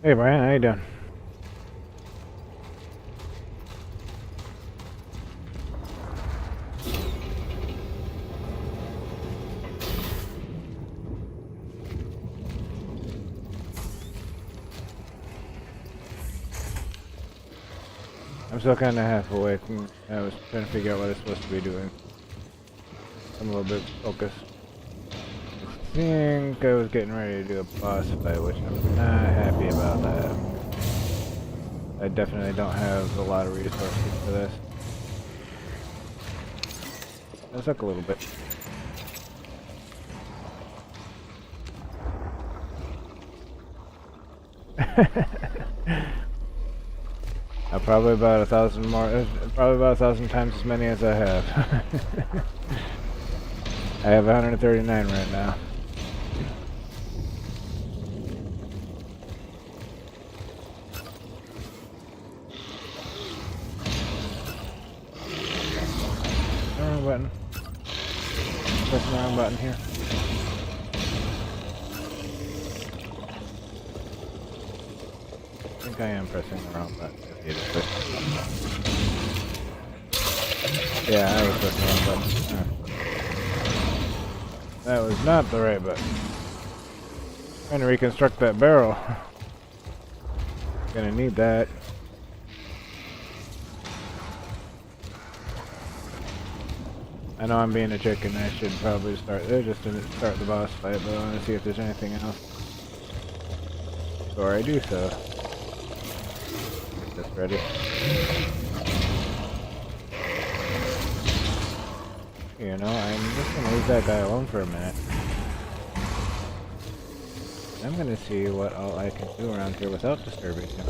Hey Brian, how you doing? I'm still kind of half awake. I was trying to figure out what I'm supposed to be doing. I'm a little bit focused. I think I was getting ready to do a boss fight, which I'm not happy about that. I definitely don't have a lot of resources for this. That took a little bit. Probably about 1,000 more, probably about 1,000 times as many as I have. I have 139 right now. Wrong button. Pressing the wrong button here. I think I am pressing the wrong button. Yeah, I was pressing the wrong button. That was not the right button. Trying to reconstruct that barrel. Gonna need that. I know I'm being a chicken. I should probably start there just to start the boss fight, but I want to see if there's anything else before I do so. Get this ready. You know, I'm just gonna leave that guy alone for a minute. I'm gonna see what all I can do around here without disturbing him.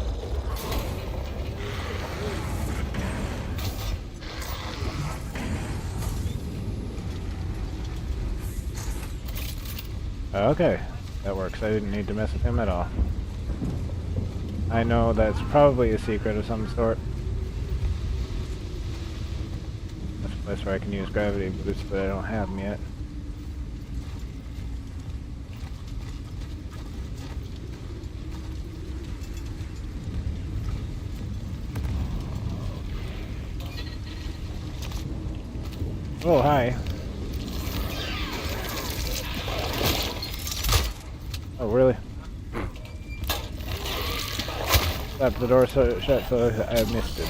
Okay, that works. I didn't need to mess with him at all. I know that's probably a secret of some sort. That's a place where I can use gravity boosts, but I don't have them yet. Oh, hi. Oh, really? Left the door shut so I missed it.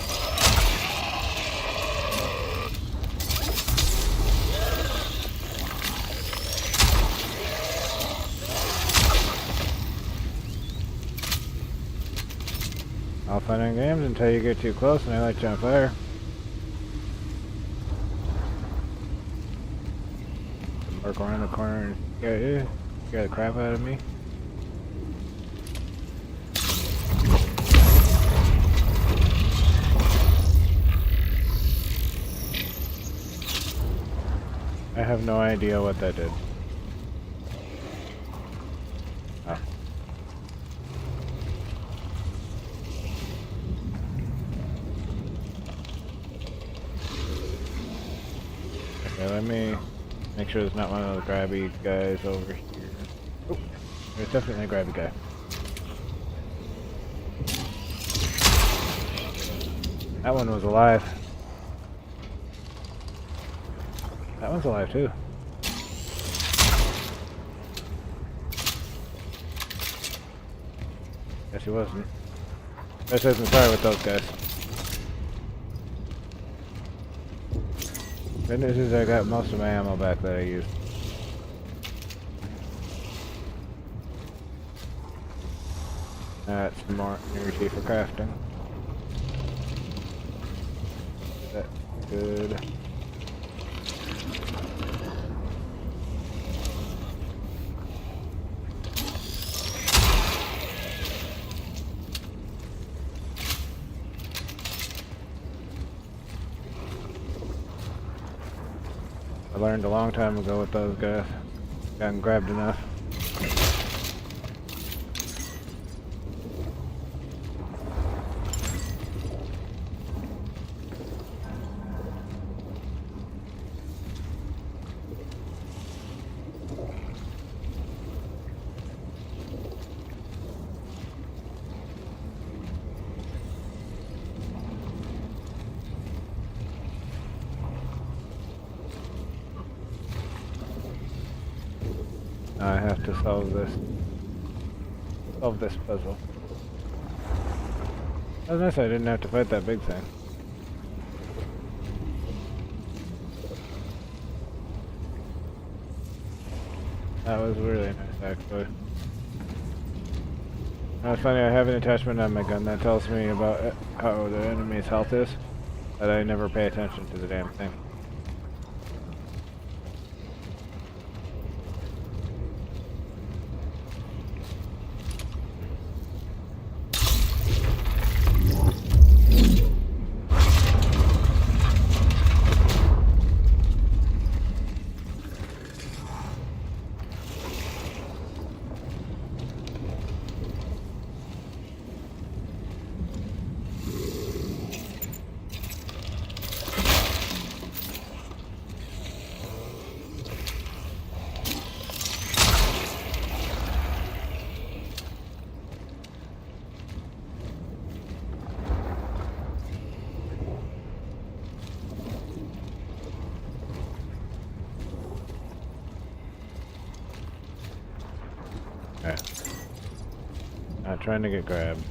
All fun and games until you get too close and I light you on fire. Work around the corner and scare the crap out of me. I have no idea what that did. Oh. Okay, let me make sure there's not one of those grabby guys over here. Oh, there's definitely a grabby guy. That one was alive. That one's alive too. Guess he wasn't. This isn't sorry with those guys. Good news is I got most of my ammo back that I used. That's more energy for crafting. That's good. I learned a long time ago with those guys. Gotten grabbed enough. I have to solve this puzzle. That was nice I didn't have to fight that big thing. That was really nice, actually. It's funny, I have an attachment on my gun that tells me about how the enemy's health is, but I never pay attention to the damn thing. Not trying to get grabbed.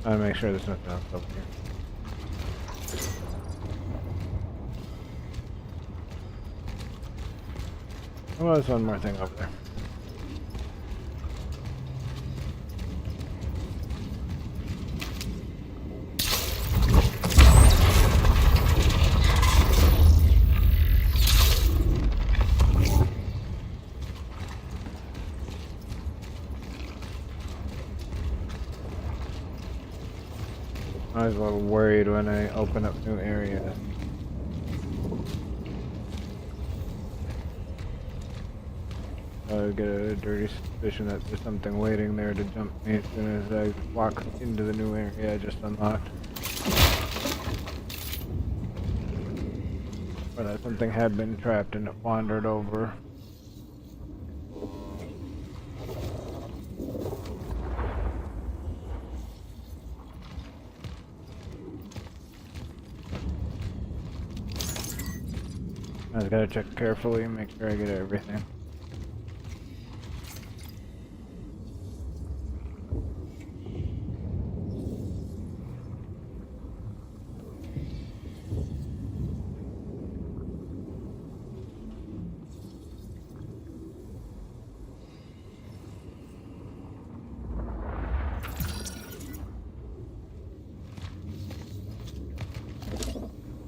I want to make sure there's nothing else over here. Oh, there's one more thing over there. I was a little worried when I open up new areas. I get a dirty suspicion that there's something waiting there to jump me as soon as I walk into the new area I just unlocked. Or that something had been trapped and it wandered over. I just gotta check carefully and make sure I get everything.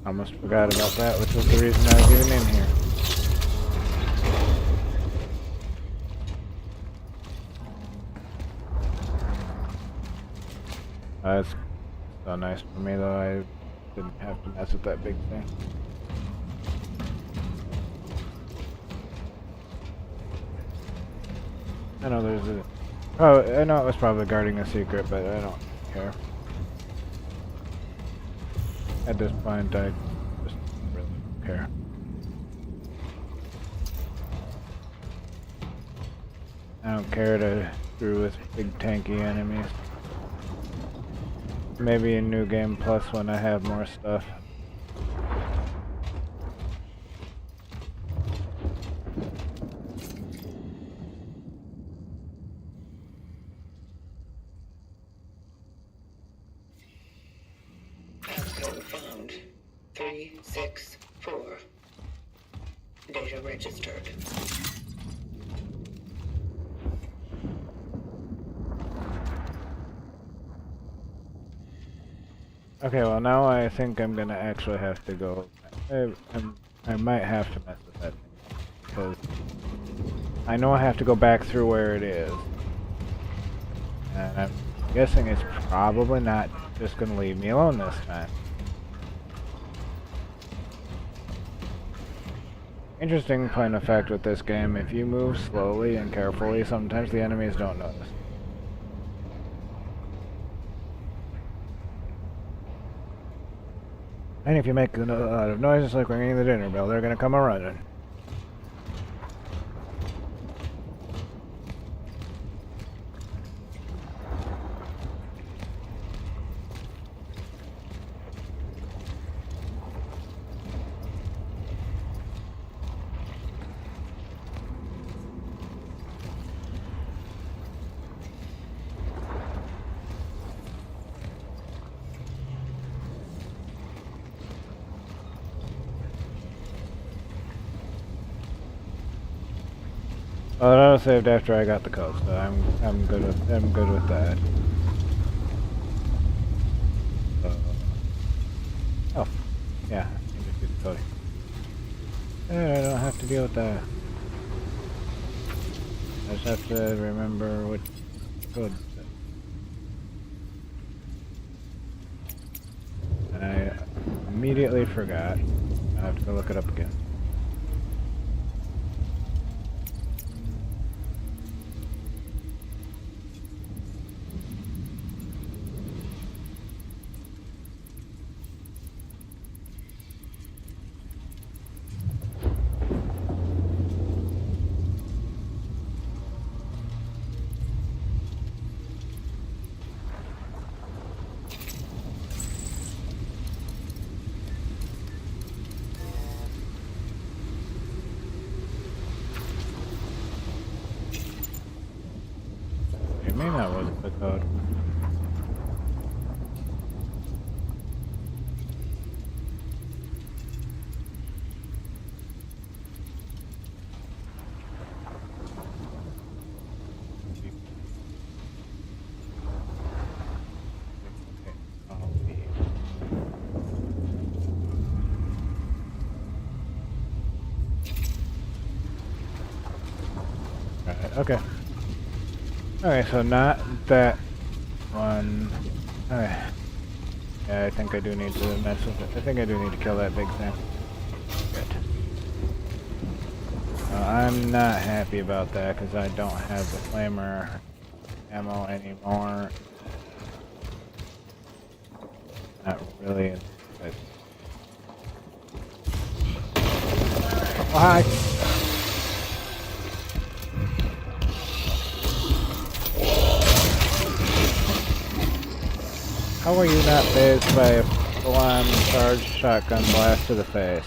Almost forgot about that, which was the reason I was even in here. That's so nice for me though, I didn't have to mess with that big thing. I know there's a... Oh, I know it was probably guarding a secret, but I don't care. At this point, I just really don't care. I don't care to screw with big tanky enemies. Maybe in New Game Plus when I have more stuff. Passcode found 364. Data registered. Okay, well now I think I'm gonna actually have to go. I might have to mess with that thing, because I know I have to go back through where it is. And I'm guessing it's probably not just gonna leave me alone this time. Interesting point of fact with this game, if you move slowly and carefully, sometimes the enemies don't notice. And if you make a lot of noises like ringing the dinner bell, they're gonna come a running. Oh, that was saved after I got the code, so I'm good with that. Oh, yeah, I just get the code. I don't have to deal with that. I just have to remember what code said. And I immediately forgot. I have to go look it up again. I mean, that wasn't the code. Right, okay. Okay, so not that one. Okay. Yeah, I think I do need to mess with it. I think I do need to kill that big thing. Good. I'm not happy about that because I don't have the flamer ammo anymore. Not really. Oh, hi! How are you not phased by a full-on charged shotgun blast to the face?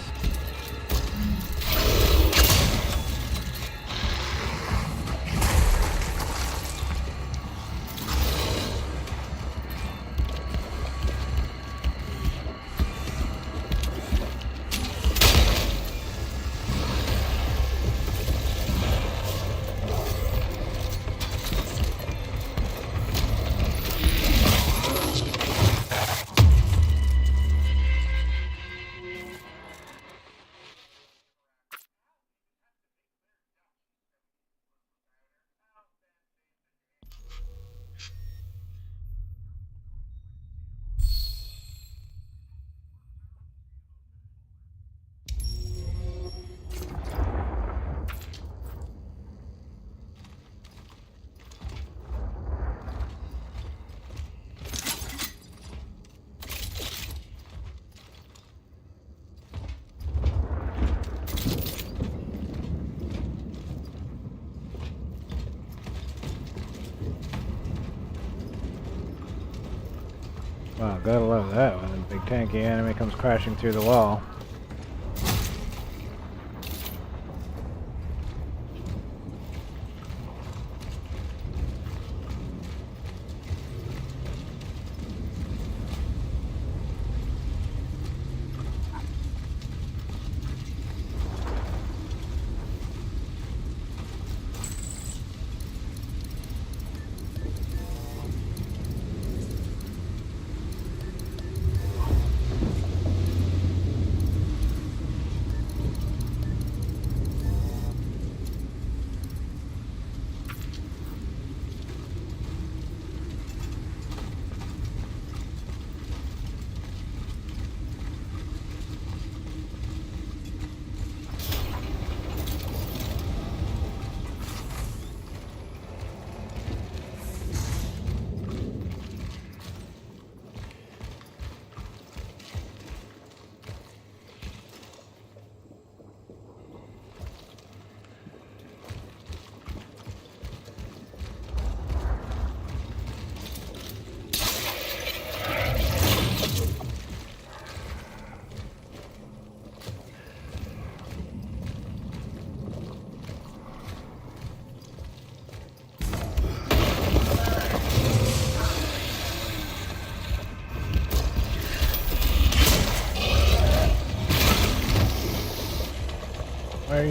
Wow, gotta love that when a big tanky enemy comes crashing through the wall.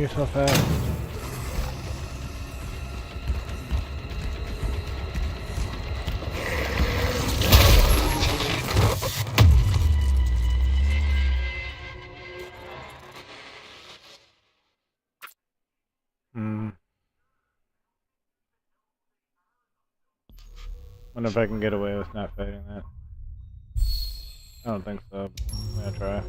you're so fast. Wonder if I can get away with not fighting that. I don't think so. I'm gonna try.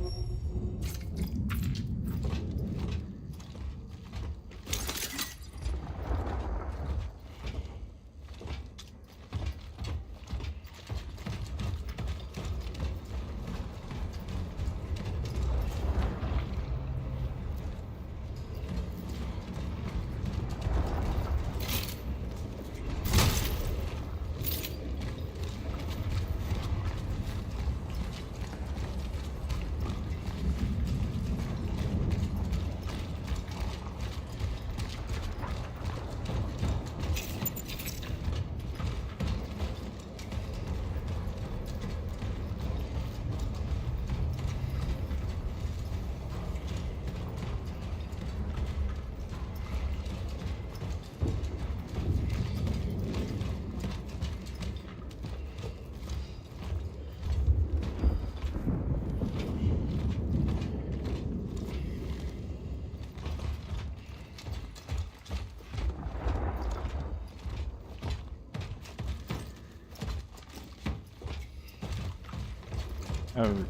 Oh.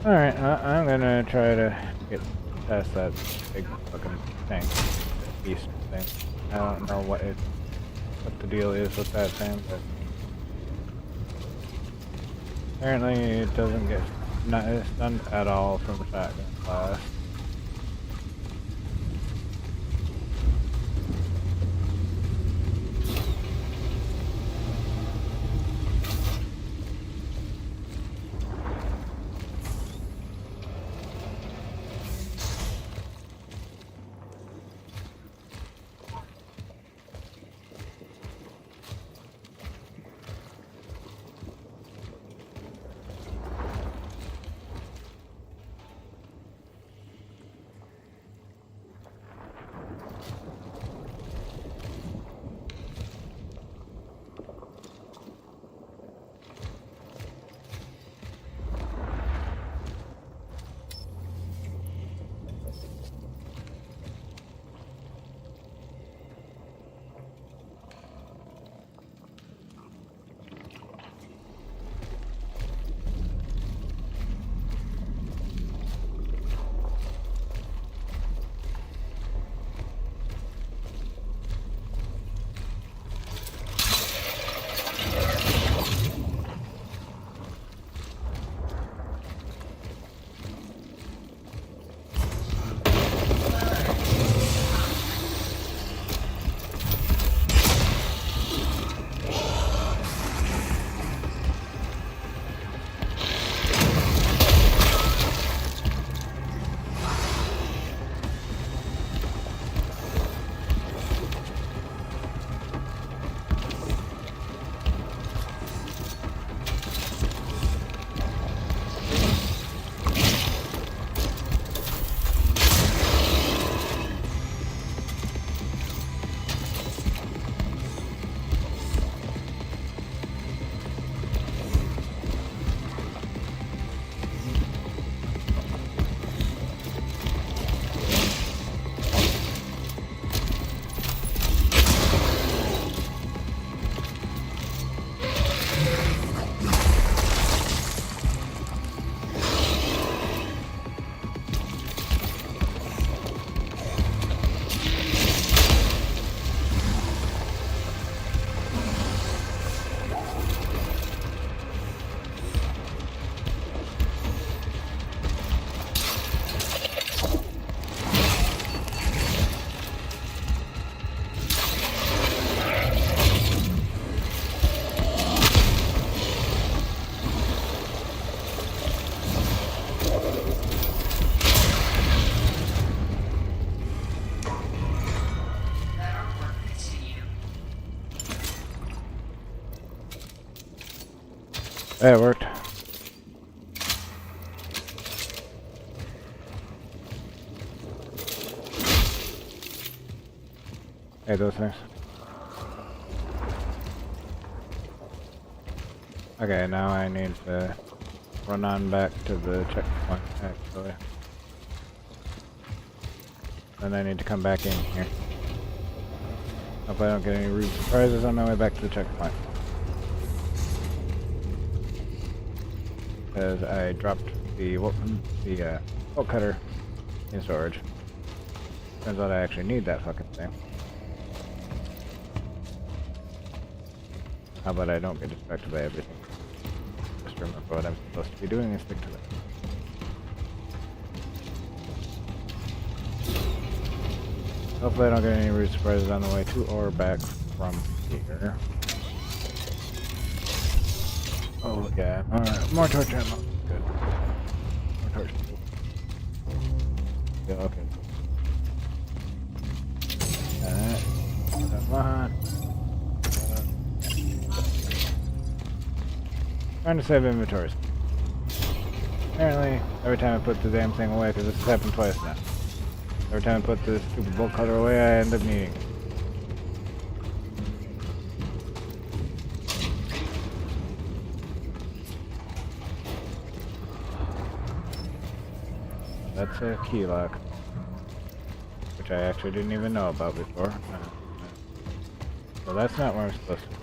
Alright, I'm gonna try to get past that big fucking tank. Beast thing. I don't know what the deal is with that thing, but apparently it doesn't get stunned at all from shotgun blast. Yeah, it worked. Hey, those things. Okay, now I need to run on back to the checkpoint, actually. Then I need to come back in here. Hope I don't get any rude surprises on my way back to the checkpoint. Because I dropped the bolt cutter in storage. Turns out I actually need that fucking thing. How about I don't get distracted by everything? Just remember what I'm supposed to be doing and stick to it. Hopefully I don't get any rude surprises on the way to or back from here. Oh yeah, alright, more torch ammo. Good. More torch. Yeah, okay. Alright. Come on. Trying to save inventories. Apparently, every time I put the damn thing away, because this has happened twice now. Every time I put the stupid bolt cutter away, I end up needing it. That's a key lock, which I actually didn't even know about before. So that's not where I'm supposed to go.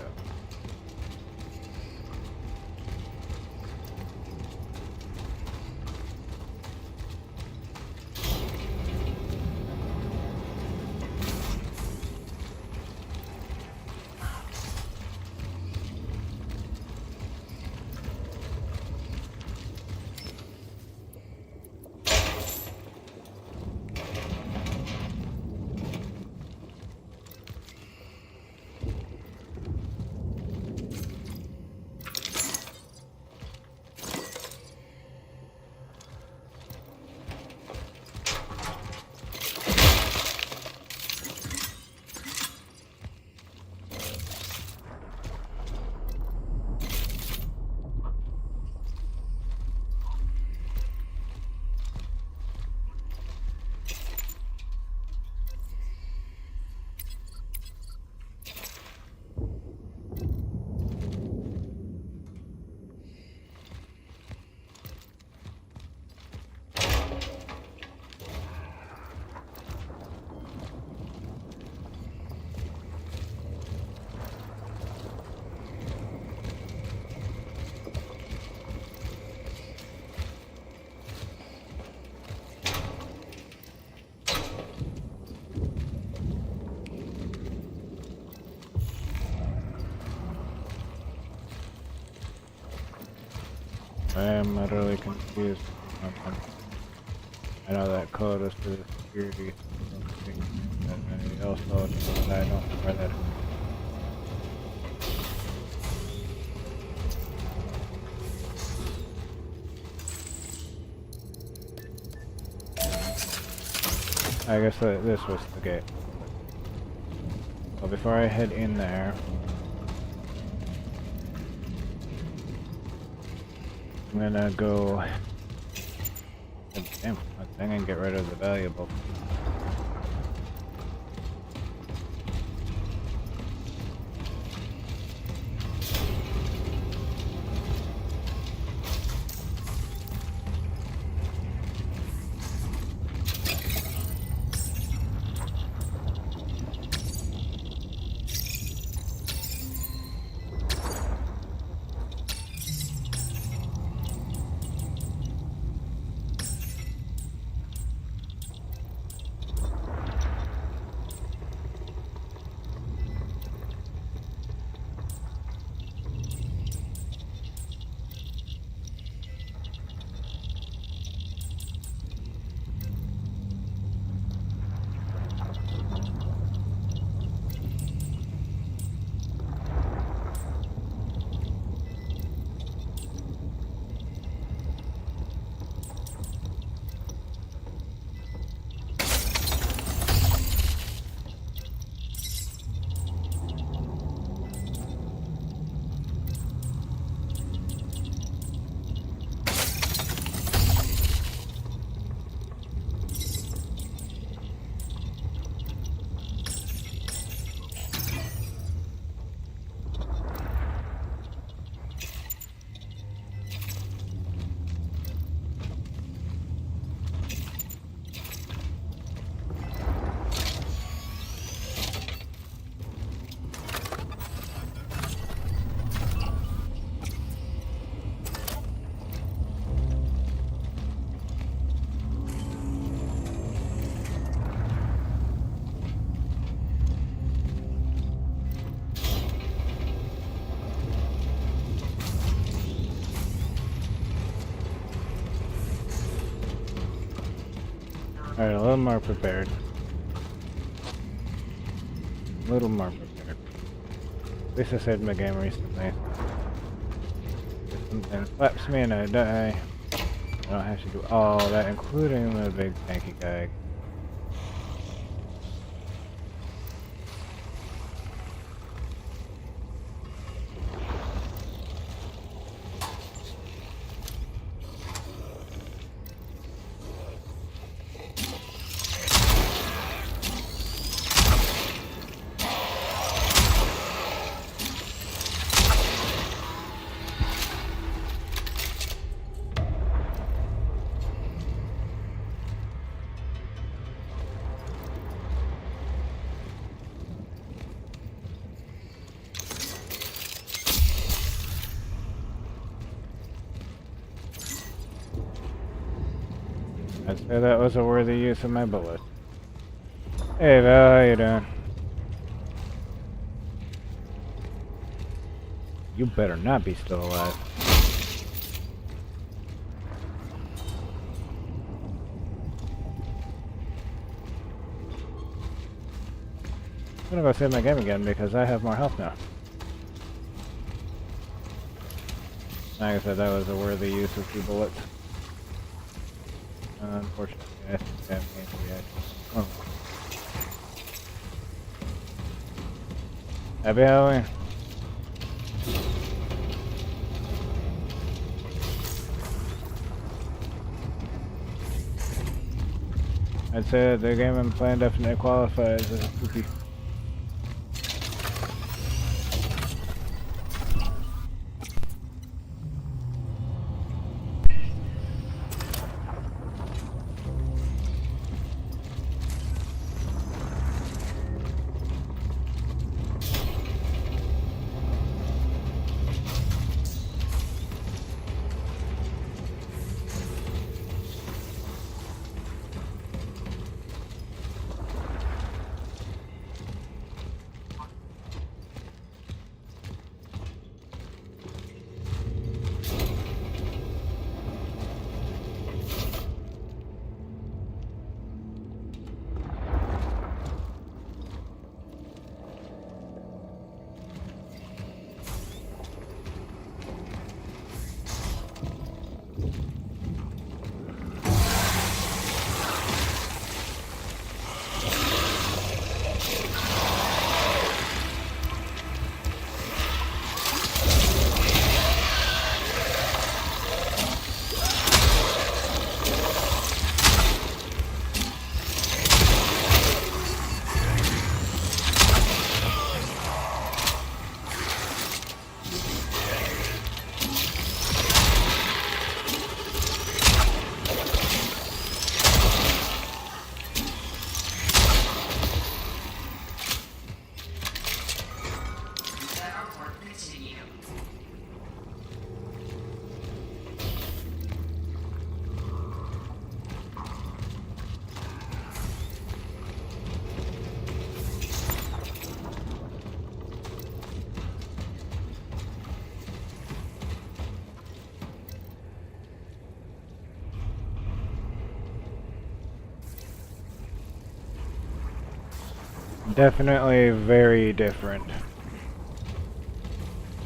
I am utterly confused. I know that code is for the security thing, and anybody else knows, but I don't know where that is. I guess this was the gate. So before I head in there, I'm gonna go damn that thing and get rid of the valuable. Alright, a little more prepared. A little more prepared. At least I saved my game recently. If something slaps me and I die, I don't have to do all that, including the big tanky guy. I'd say that was a worthy use of my bullet. Hey Val, how you doing? You better not be still alive. I'm gonna go save my game again because I have more health now. Like I said, that was a worthy use of 2 bullets. Unfortunately, I think that means we had... Oh. Happy Halloween! I'd say that the game I'm playing definitely qualifies as a poopy. Definitely very different.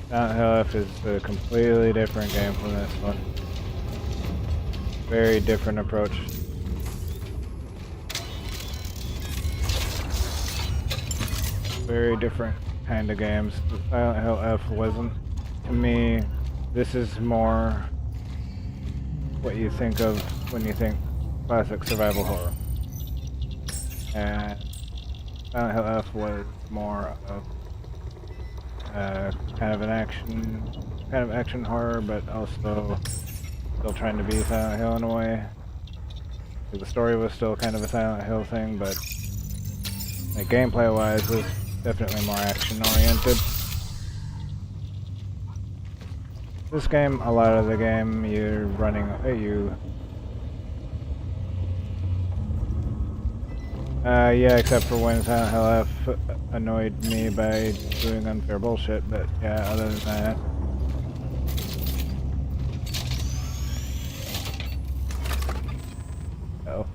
Silent Hill F is a completely different game from this one. Very different approach. Very different kind of games. The Silent Hill F wasn't, to me, this is more what you think of when you think classic survival horror. And Silent Hill F was more of kind of action horror, but also still trying to be Silent Hill in a way. The story was still kind of a Silent Hill thing, but like, gameplay-wise, was definitely more action-oriented. This game, a lot of the game, you're running, yeah, except for when Silent Hill F annoyed me by doing unfair bullshit, but yeah, other than that. Oh.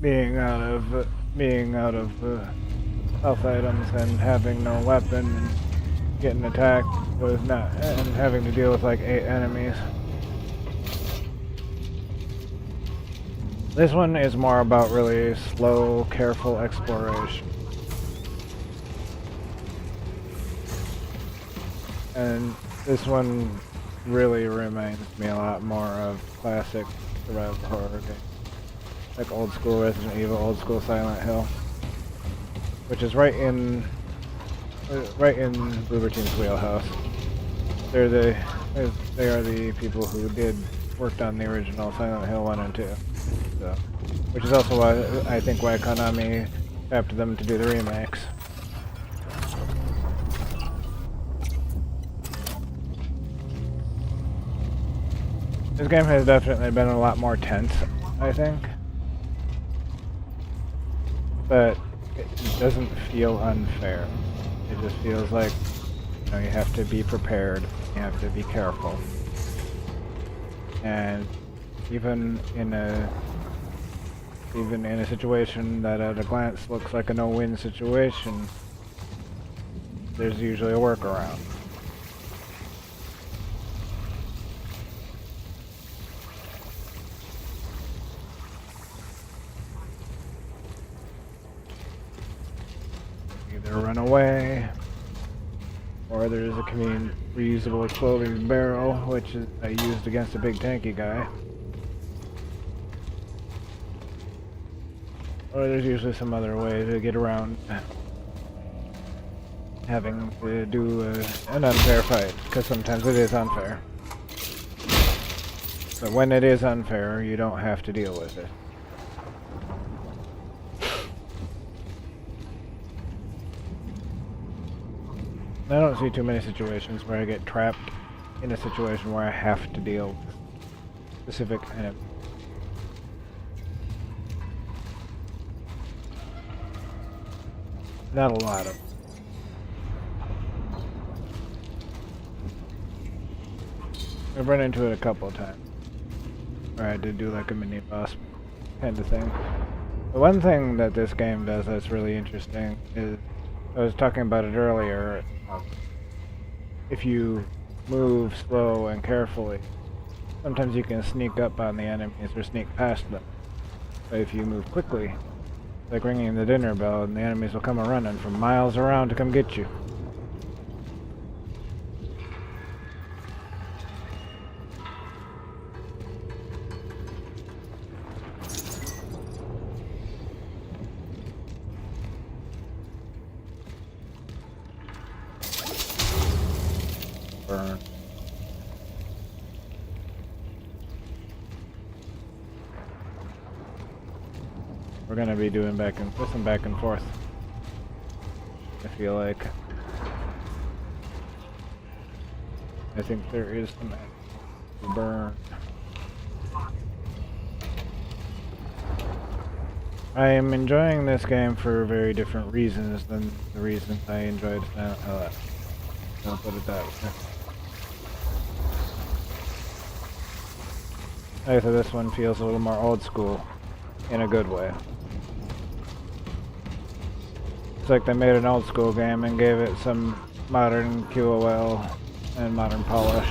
being out of health items and having no weapon and getting attacked with not and having to deal with like 8 enemies. This one is more about really slow, careful exploration. And this one really reminds me a lot more of classic survival horror games. Like old school Resident Evil, old school Silent Hill. Which is right in Bloober Team's wheelhouse. They are the people who worked on the original Silent Hill 1 and 2. So, which is also why Konami tapped them to do the remakes. This game has definitely been a lot more tense, I think. But it doesn't feel unfair. It just feels like, you know, you have to be prepared, you have to be careful. And even in a situation that at a glance looks like a no-win situation, there's usually a workaround. Either run away, or there's a reusable exploding barrel, which I used against a big tanky guy. Or there's usually some other way to get around having to do an unfair fight, because sometimes it is unfair. But when it is unfair, you don't have to deal with it. I don't see too many situations where I get trapped in a situation where I have to deal with specific enemies. Not a lot of them. I've run into it a couple of times where I did do like a mini boss kind of thing. The one thing that this game does that's really interesting is, I was talking about it earlier, if you move slow and carefully, sometimes you can sneak up on the enemies or sneak past them. But if you move quickly, like ringing the dinner bell, and the enemies will come running from miles around to come get you. Burn. We're gonna be doing some back and forth. I feel like. I think there is some burn. I am enjoying this game for very different reasons than the reasons I enjoyed Silent Hill. I'll put it that way. I thought this one feels a little more old school in a good way. It's like they made an old school game and gave it some modern QOL and modern polish.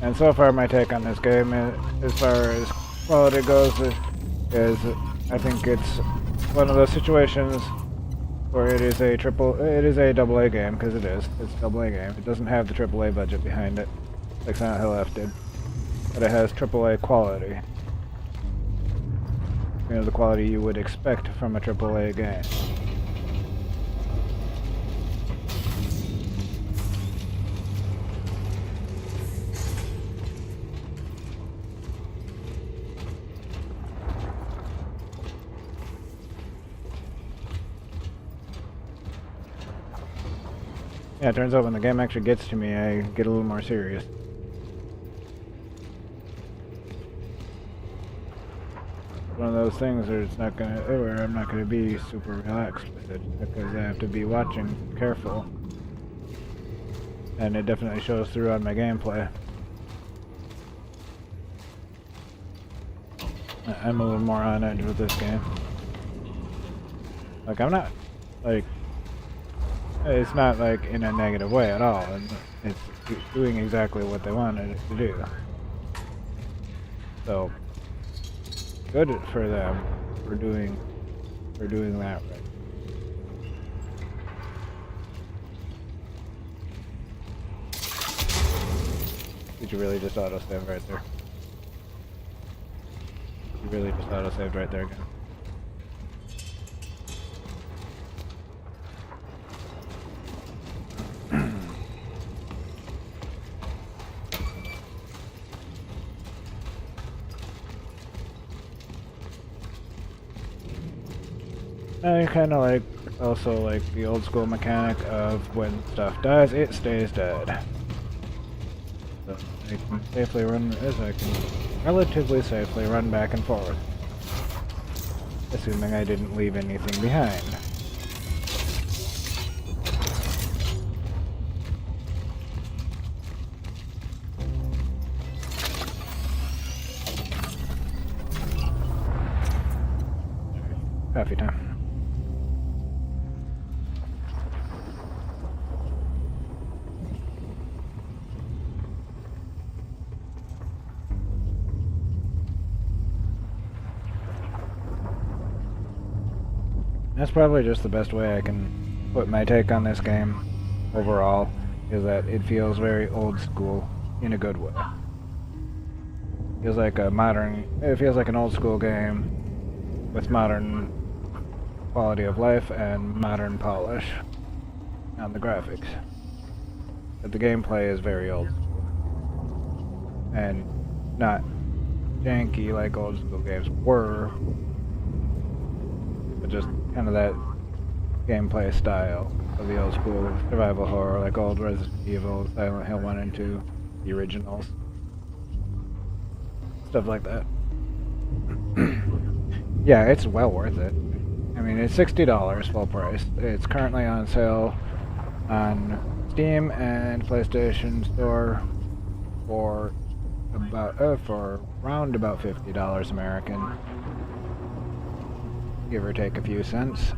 And so far my take on this game, as far as quality goes, is I think it's one of those situations where it is a double A game, because it's a double A game. It doesn't have the AAA budget behind it, like Silent Hill F did, but it has AAA quality. You know, the quality you would expect from a AAA game. Yeah, it turns out when the game actually gets to me, I get a little more serious. one of those things where it's not gonna, where I'm not gonna be super relaxed with it because I have to be watching careful, and it definitely shows through on my gameplay. I'm a little more on edge with this game. Like, I'm not, like, it's not like in a negative way at all, and it's doing exactly what they wanted it to do. So, good for them for doing that right. Did you really just auto-save right there? You really just auto-saved right there again. I kind of like, also like the old school mechanic of when stuff dies, it stays dead. So I can safely run, as I can relatively safely run back and forth. Assuming I didn't leave anything behind. Coffee time. That's probably just the best way I can put my take on this game overall, is that it feels very old school in a good way. Feels like it feels like an old school game with modern quality of life and modern polish on the graphics. But the gameplay is very old school and not janky like old school games were, but just kind of that gameplay style of the old school survival horror, like old Resident Evil, Silent Hill 1 and 2, the originals. Stuff like that. Yeah, it's well worth it. I mean, it's $60 full price. It's currently on sale on Steam and PlayStation Store for around about $50 American. Give or take a few cents.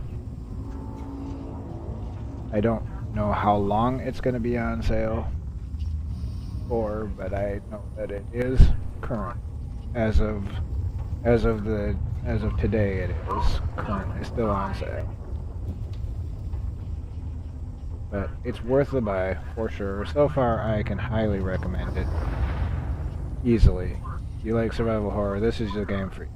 I don't know how long it's going to be on sale for, but I know that it is current. As of today, it is currently still on sale. But it's worth the buy for sure. So far, I can highly recommend it. Easily. If you like survival horror, this is the game for you.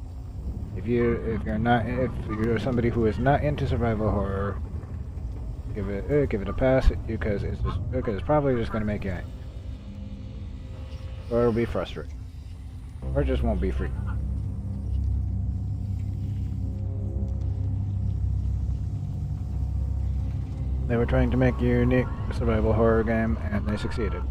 If you're somebody who is not into survival horror, give it a pass because it's probably just going to make you angry, or it'll be frustrating, or it just won't be for you. They were trying to make a unique survival horror game, and they succeeded.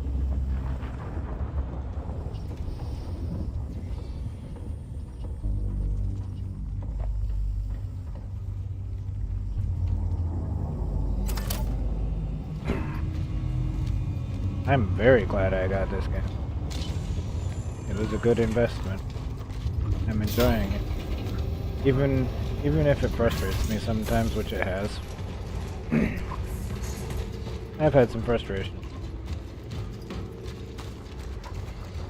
I'm very glad I got this game. It was a good investment. I'm enjoying it. Even if it frustrates me sometimes, which it has. I've had some frustration.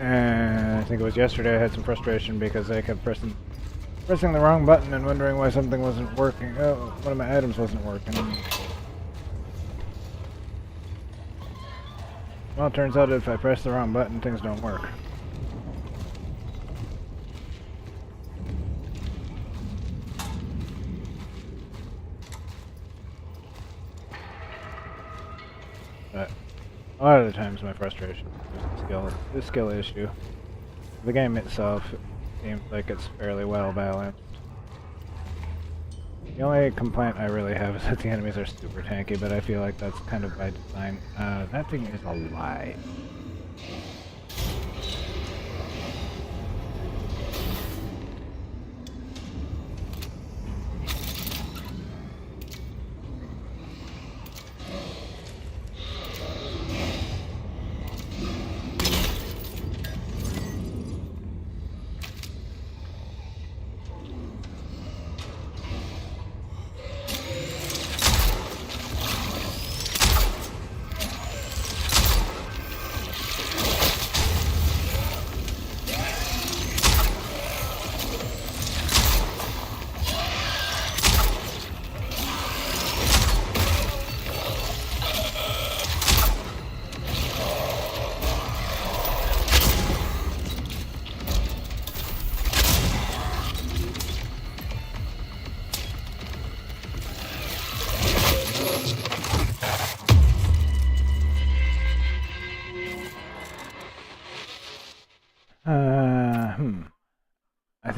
And I think it was yesterday I had some frustration because I kept pressing the wrong button and wondering why something wasn't working. Oh, one of my items wasn't working. Well, it turns out if I press the wrong button, things don't work. But a lot of the times my frustration is a skill issue. The game itself seems like it's fairly well balanced. The only complaint I really have is that the enemies are super tanky, but I feel like that's kind of by design. That thing is a lie.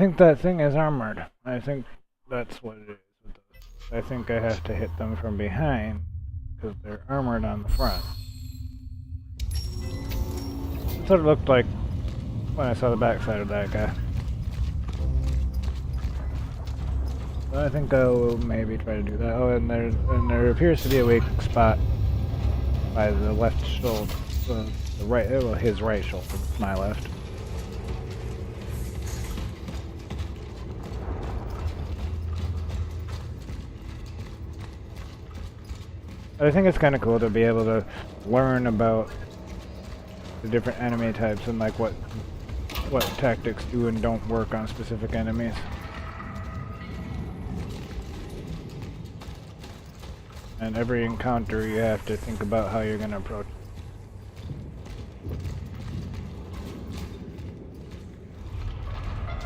think that thing is armored. I think that's what it is with those. I think I have to hit them from behind because they're armored on the front. That's what it looked like when I saw the backside of that guy. So I think I will maybe try to do that. Oh, and there appears to be a weak spot by the left shoulder, the right, well, his right shoulder, my left. I think it's kind of cool to be able to learn about the different enemy types and like what tactics do and don't work on specific enemies. And every encounter you have to think about how you're going to approach it.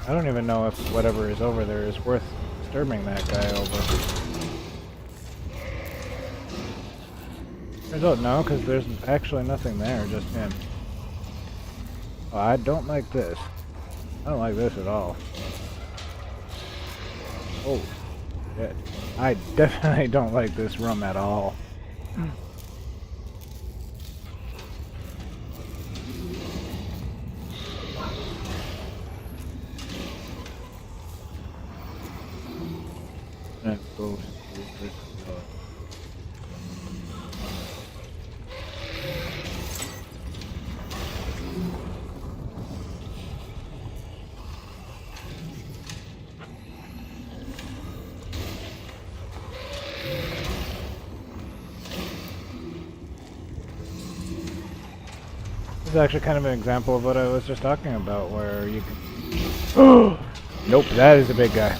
I don't even know if whatever is over there is worth disturbing that guy over. I don't know, because there's actually nothing there, just him. Oh, I don't like this. I don't like this at all. Oh, shit. I definitely don't like this room at all. That goes to this door. This is actually kind of an example of what I was just talking about, where you can... Nope, that is a big guy.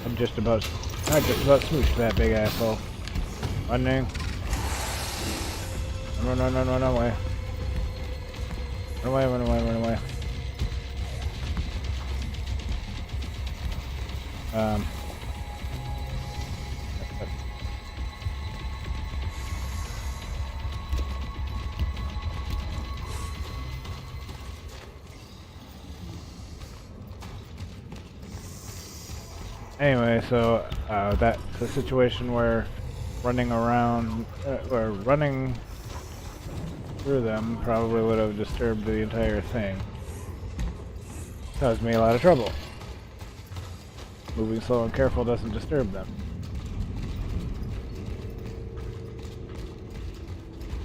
I just about smooshed that big asshole. Running. Run away. Run away. Anyway, so that's a situation where running around or running through them probably would have disturbed the entire thing. Caused me a lot of trouble. Moving slow and careful doesn't disturb them.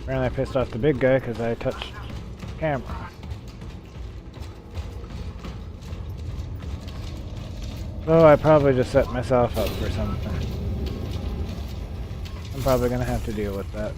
Apparently I pissed off the big guy because I touched the camera. So I probably just set myself up for something. I'm probably gonna have to deal with that.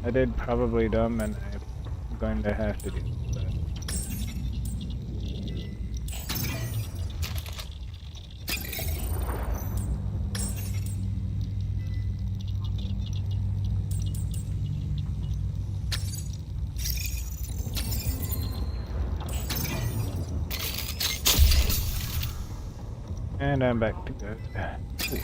I did probably dumb, and I'm going to have to deal with that. And I'm back to good. Ooh.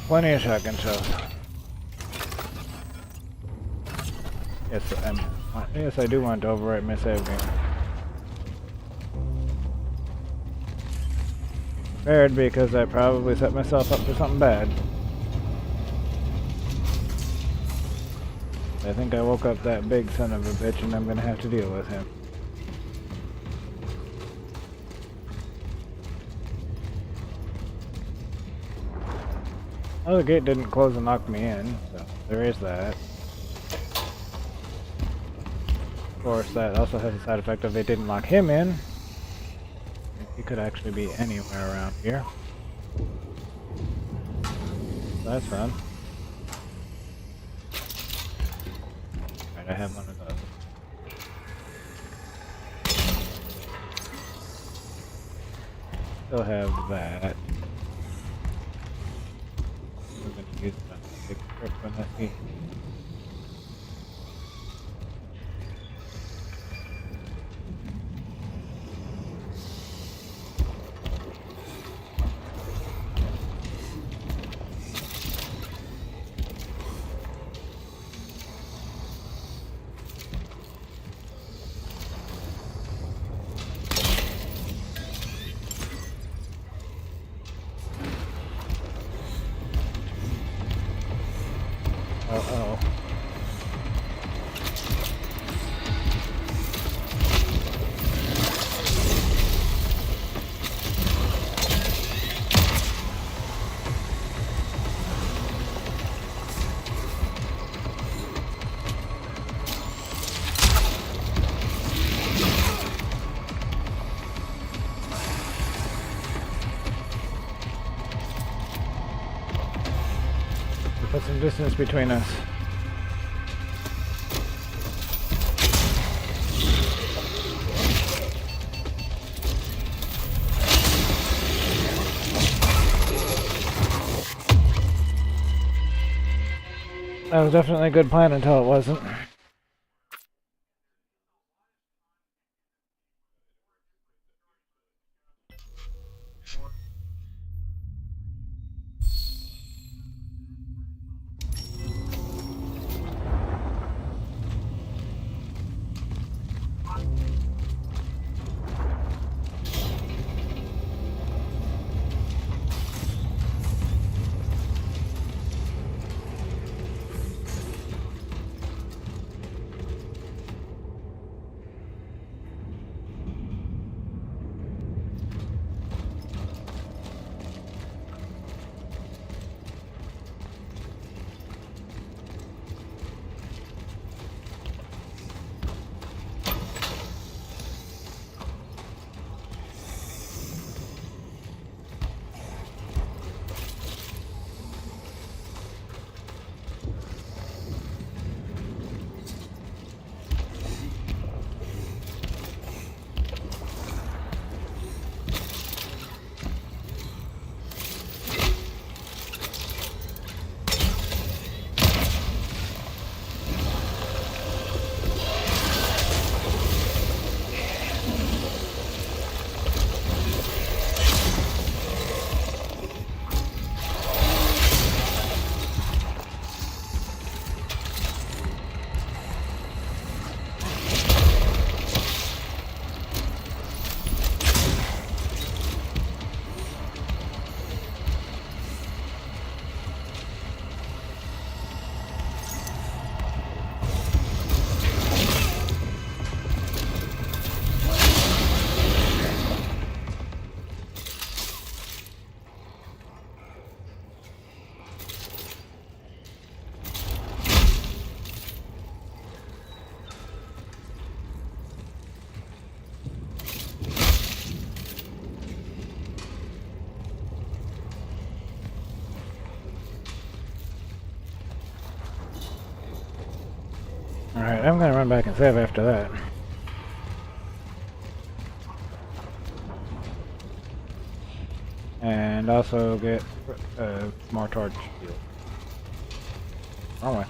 Plenty of shotgun shells. Yes, I do want to overwrite my save game. Prepared because I probably set myself up for something bad. I think I woke up that big son of a bitch and I'm gonna have to deal with him. Oh, the gate didn't close and knock me in, so there is that. Of course, that also has the side effect of it didn't lock him in. He could actually be anywhere around here. That's fun. Alright, I have one of those. Still have that. I'm going to use it on a big trip when I see. Uh-oh. Put some distance between us. That was definitely a good plan until it wasn't. Alright, I'm gonna run back and save after that. And also get more torch fuel. Wrong way.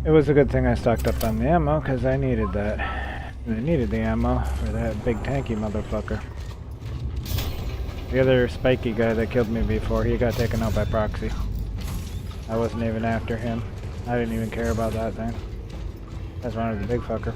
It was a good thing I stocked up on the ammo, because I needed that. I needed the ammo for that big tanky motherfucker. The other spiky guy that killed me before, he got taken out by proxy. I wasn't even after him. I didn't even care about that thing. I just wanted the big fucker.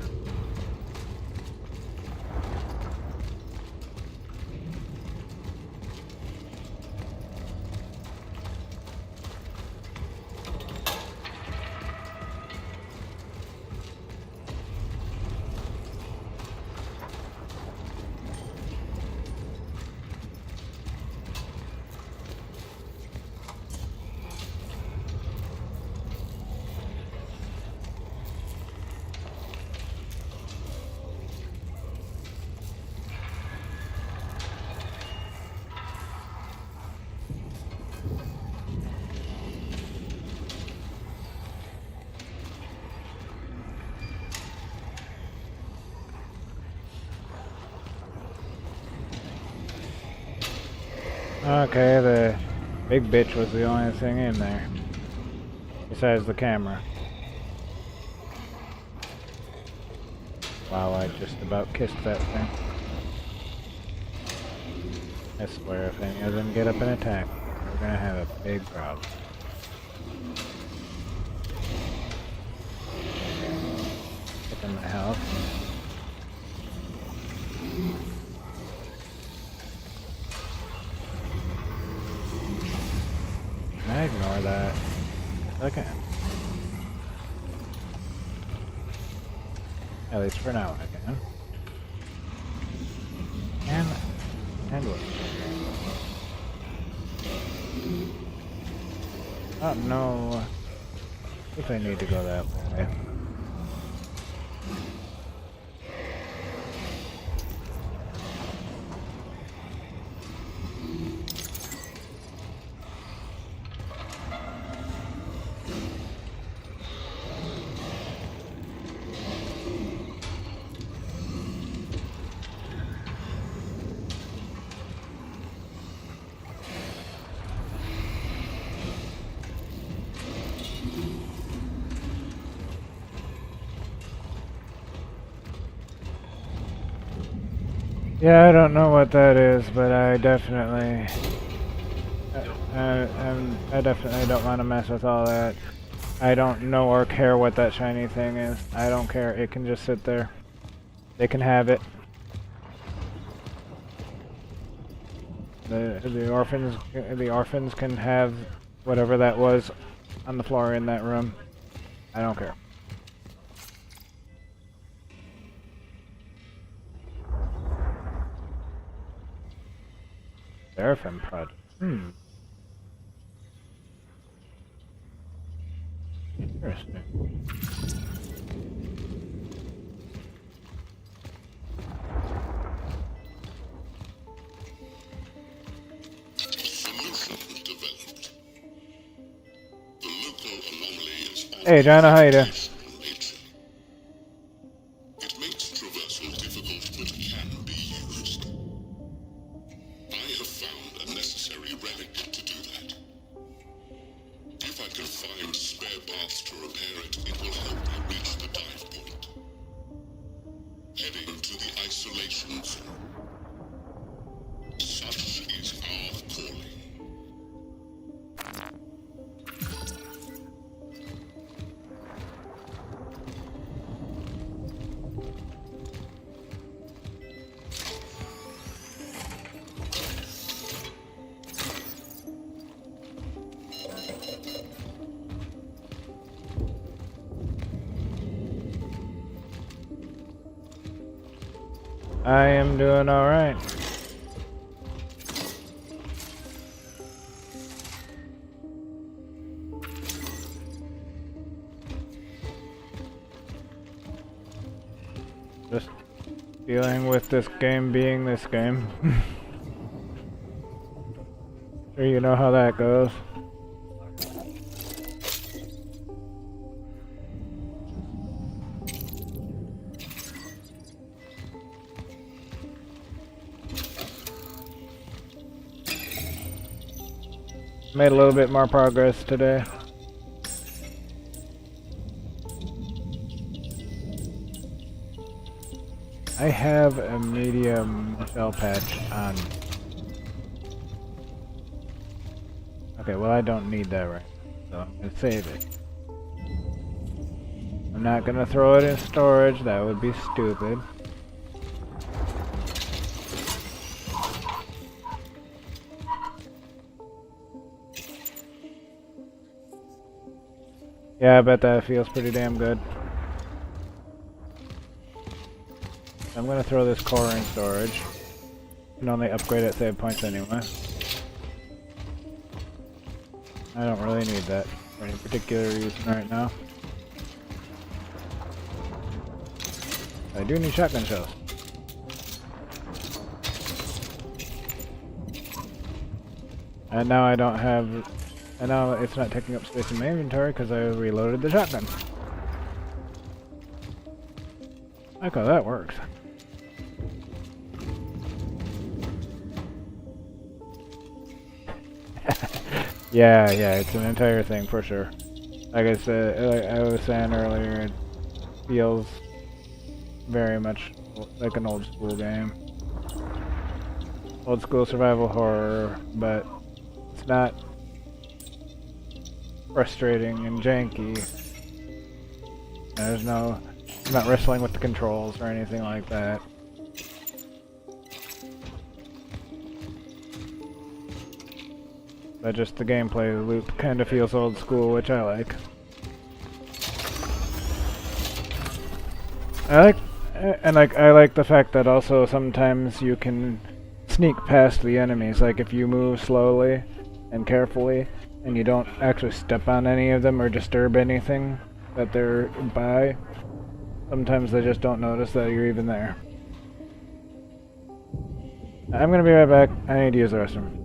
Okay, the big bitch was the only thing in there. Besides the camera. Wow, I just about kissed that thing. I swear if any of them get up and attack, we're gonna have a big problem. Get in my house. Can I ignore that? Okay. At least for now I can. And what? Oh no. If I need to go that way. Yeah, I don't know what that is, but I definitely, I definitely don't want to mess with all that. I don't know or care what that shiny thing is. I don't care. It can just sit there. They can have it. The orphans can have whatever that was on the floor in that room. I don't care. Seraphim project. Interesting. Hey, Johnna, how you doing? I am doing alright. Just dealing with this game being this game. Sure, you know how that goes. Made a little bit more progress today. I have a medium shell patch on. Okay, well I don't need that right now, so I'm gonna save it. I'm not gonna throw it in storage, that would be stupid. Yeah, I bet that feels pretty damn good. I'm gonna throw this core in storage. You can only upgrade at save points anyway. I don't really need that for any particular reason right now. I do need shotgun shells. And now I don't have... And now it's not taking up space in my inventory because I reloaded the shotgun. I like how that works. Yeah, it's an entire thing for sure. Like I said, like I was saying earlier, it feels very much like an old school game. Old school survival horror, but it's not frustrating and janky. There's no... I'm not wrestling with the controls or anything like that. But just the gameplay loop kind of feels old school, which I like. I like the fact that also sometimes you can sneak past the enemies. Like if you move slowly and carefully, and you don't actually step on any of them or disturb anything that they're by, sometimes they just don't notice that you're even there. I'm gonna be right back. I need to use the restroom.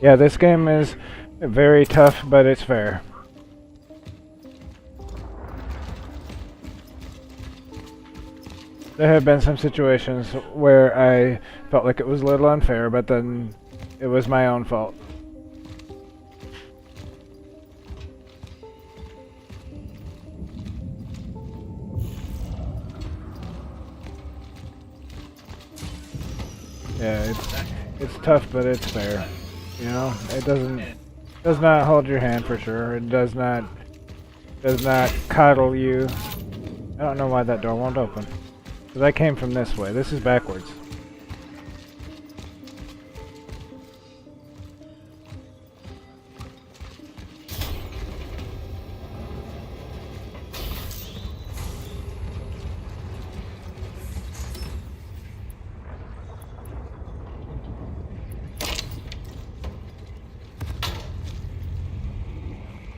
Yeah, this game is very tough, but it's fair. There have been some situations where I felt like it was a little unfair, but then it was my own fault. Yeah, it's tough, but it's fair. You know, it does not hold your hand for sure. It does not coddle you. I don't know why that door won't open. Because I came from this way. This is backwards.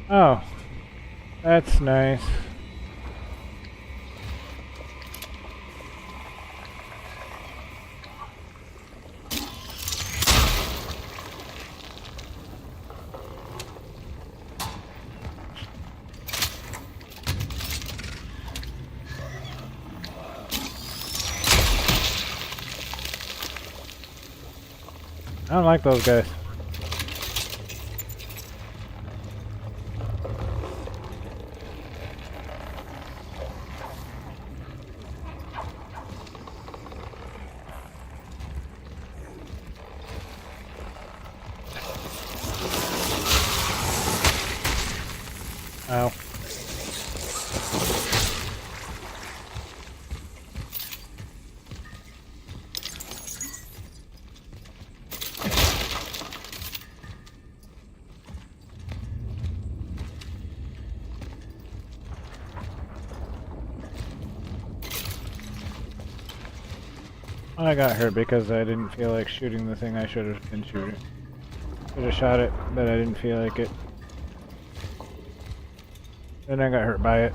Oh, that's nice. I don't like those guys. Ow. I got hurt because I didn't feel like shooting the thing I should have been shooting. Should have shot it, but I didn't feel like it. Then I got hurt by it.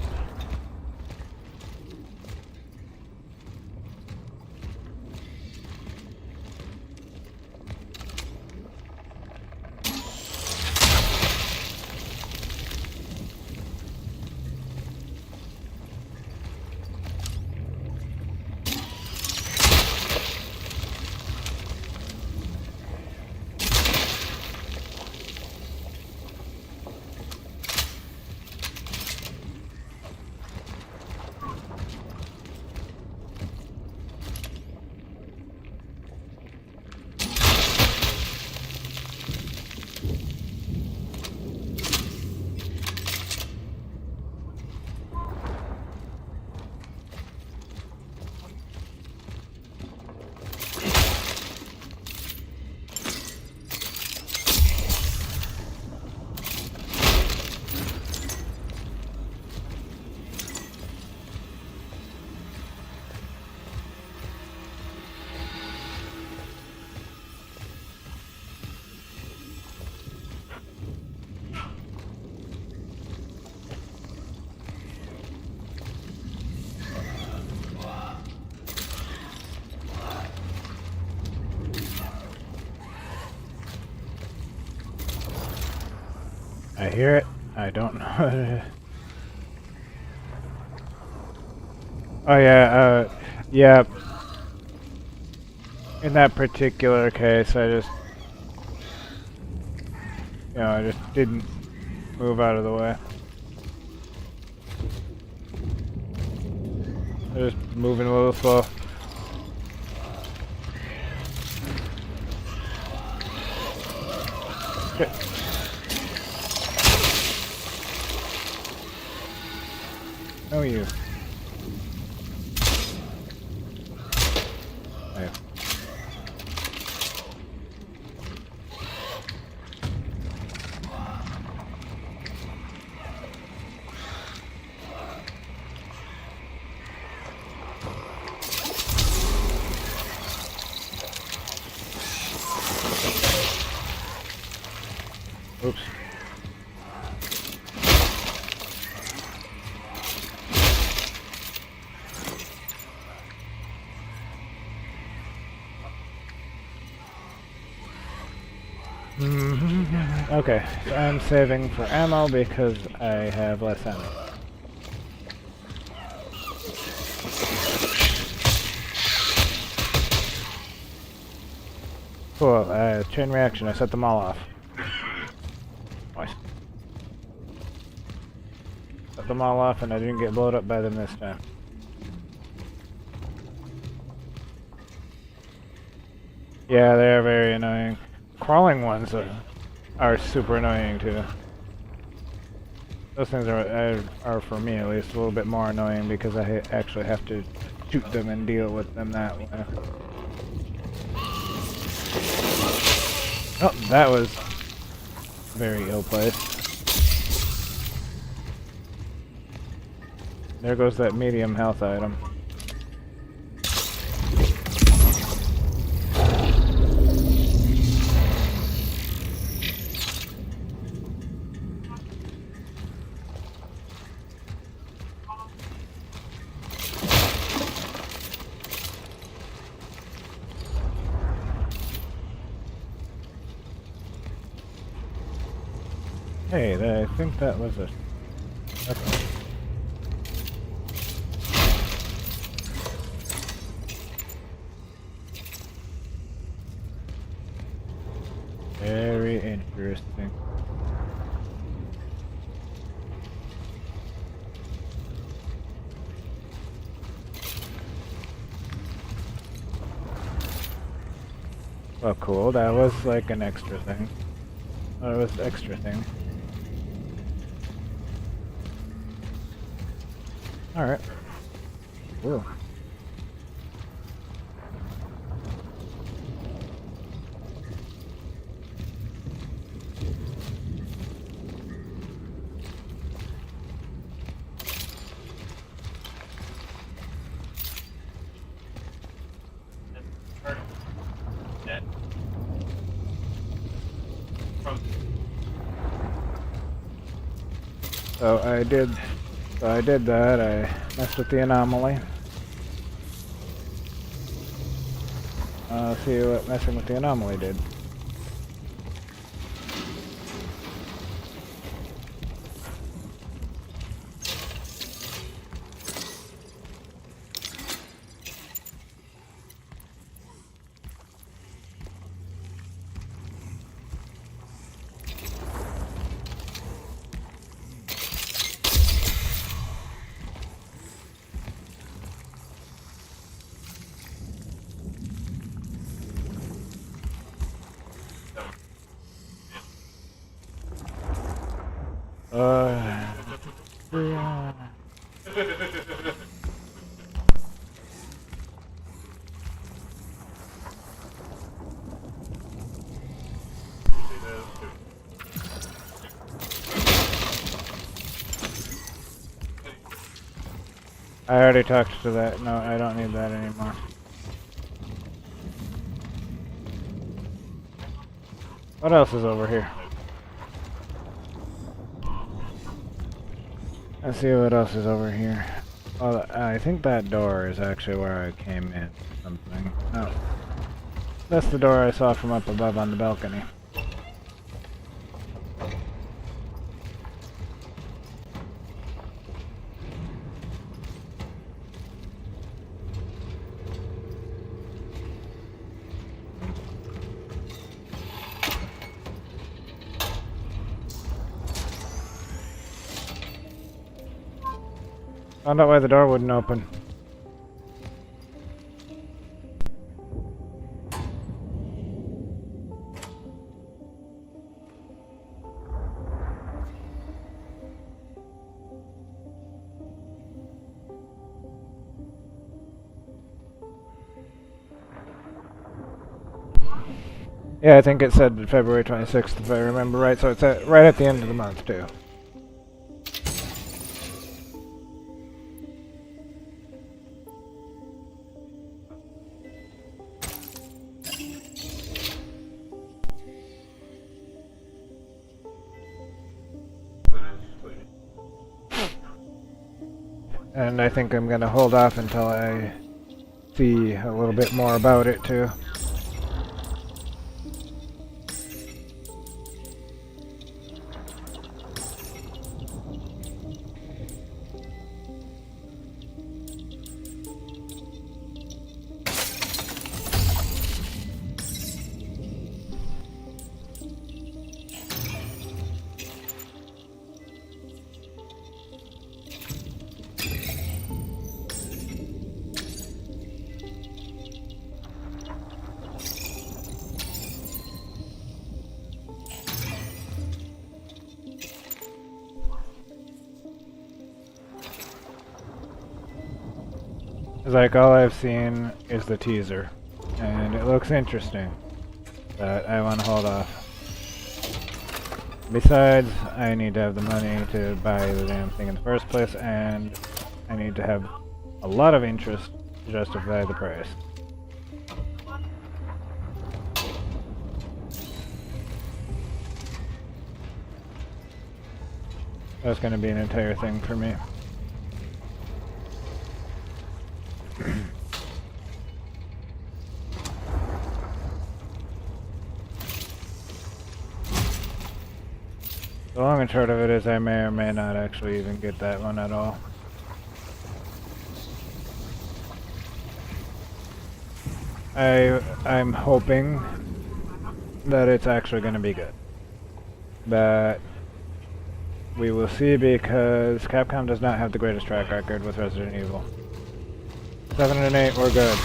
I hear it. I don't know what it is. Oh yeah, yeah. In that particular case, I just didn't move out of the way. I was just moving a little slow. Shit. No, you. There. Oops. Okay, so I'm saving for ammo because I have less ammo. Cool, chain reaction, I set them all off. Nice. Set them all off and I didn't get blown up by them this time. Yeah, they're very annoying. Crawling ones are super annoying too. Those things are for me at least a little bit more annoying because I actually have to shoot them and deal with them that way. Oh, that was very ill-placed. There goes that medium health item. Hey, I think that was a... Okay. Very interesting. Well, cool. That was like an extra thing. Oh, it was an extra thing. Alright. Cool. So I did that. I messed with the anomaly. See what messing with the anomaly did. Yeah. I already talked to that. No, I don't need that anymore. What else is over here? Let's see what else is over here. Well, I think that door is actually where I came in. Something. No. That's the door I saw from up above on the balcony. Found out why the door wouldn't open. Yeah, I think it said February 26th if I remember right, so it's right at the end of the month too. And I think I'm gonna hold off until I see a little bit more about it too. It's like all I've seen is the teaser, and it looks interesting, but I want to hold off. Besides, I need to have the money to buy the damn thing in the first place, and I need to have a lot of interest to justify the price. That's going to be an entire thing for me. The long and short of it is I may or may not actually even get that one at all. I'm hoping that it's actually going to be good. But we will see, because Capcom does not have the greatest track record with Resident Evil. 7 and 8 were good.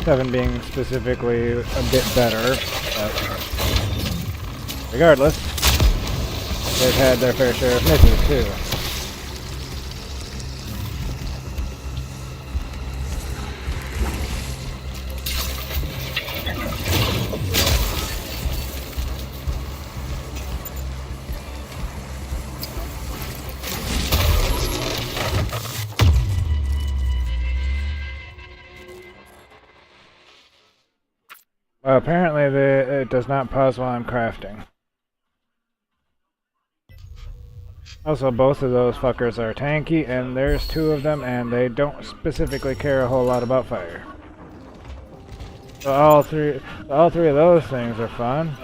7 being specifically a bit better, but regardless, they've had their fair share of misses too. Well, apparently it does not pause while I'm crafting. Also, both of those fuckers are tanky, and there's 2 of them, and they don't specifically care a whole lot about fire. So all three of those things are fun.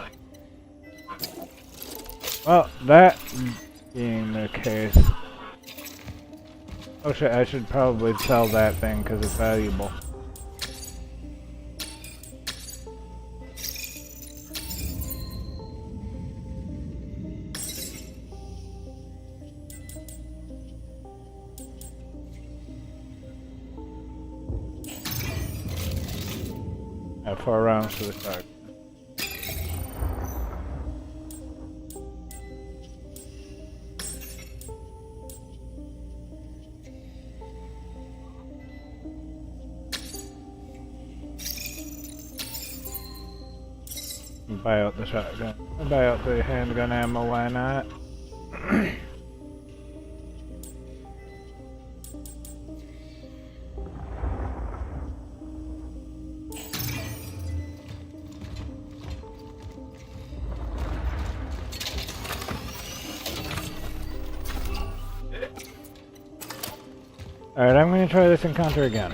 Well, that being the case... Oh shit, I should probably sell that thing because it's valuable. I have 4 rounds to the start. Buy out the shotgun. Buy out the handgun ammo, why not? Alright, I'm going to try this encounter again.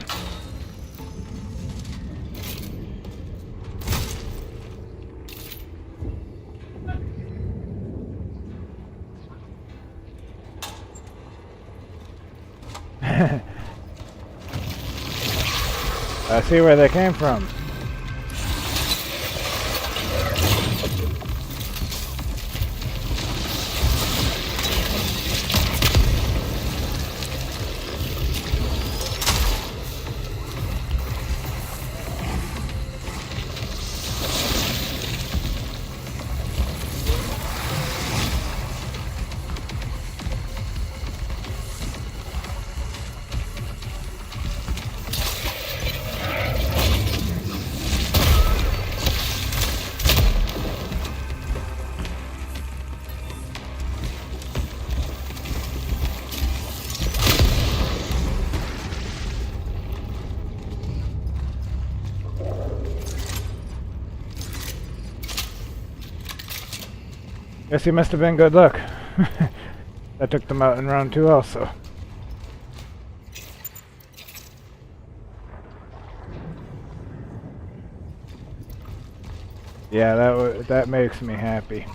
I see where they came from. Guess he must have been good luck. I took them out in round 2 also. Yeah, that makes me happy.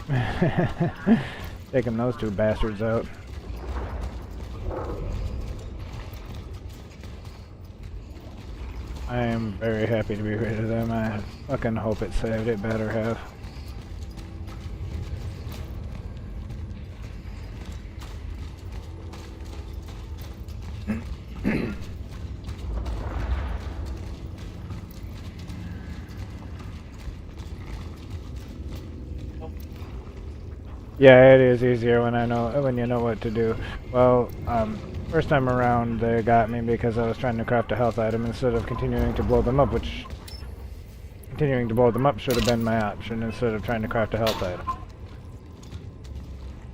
Taking those 2 bastards out. I am very happy to be rid of them. I fucking hope it saved. It better have. Yeah, it is easier when you know what to do. Well, First time around, they got me because I was trying to craft a health item instead of continuing to blow them up, which... Continuing to blow them up should have been my option instead of trying to craft a health item.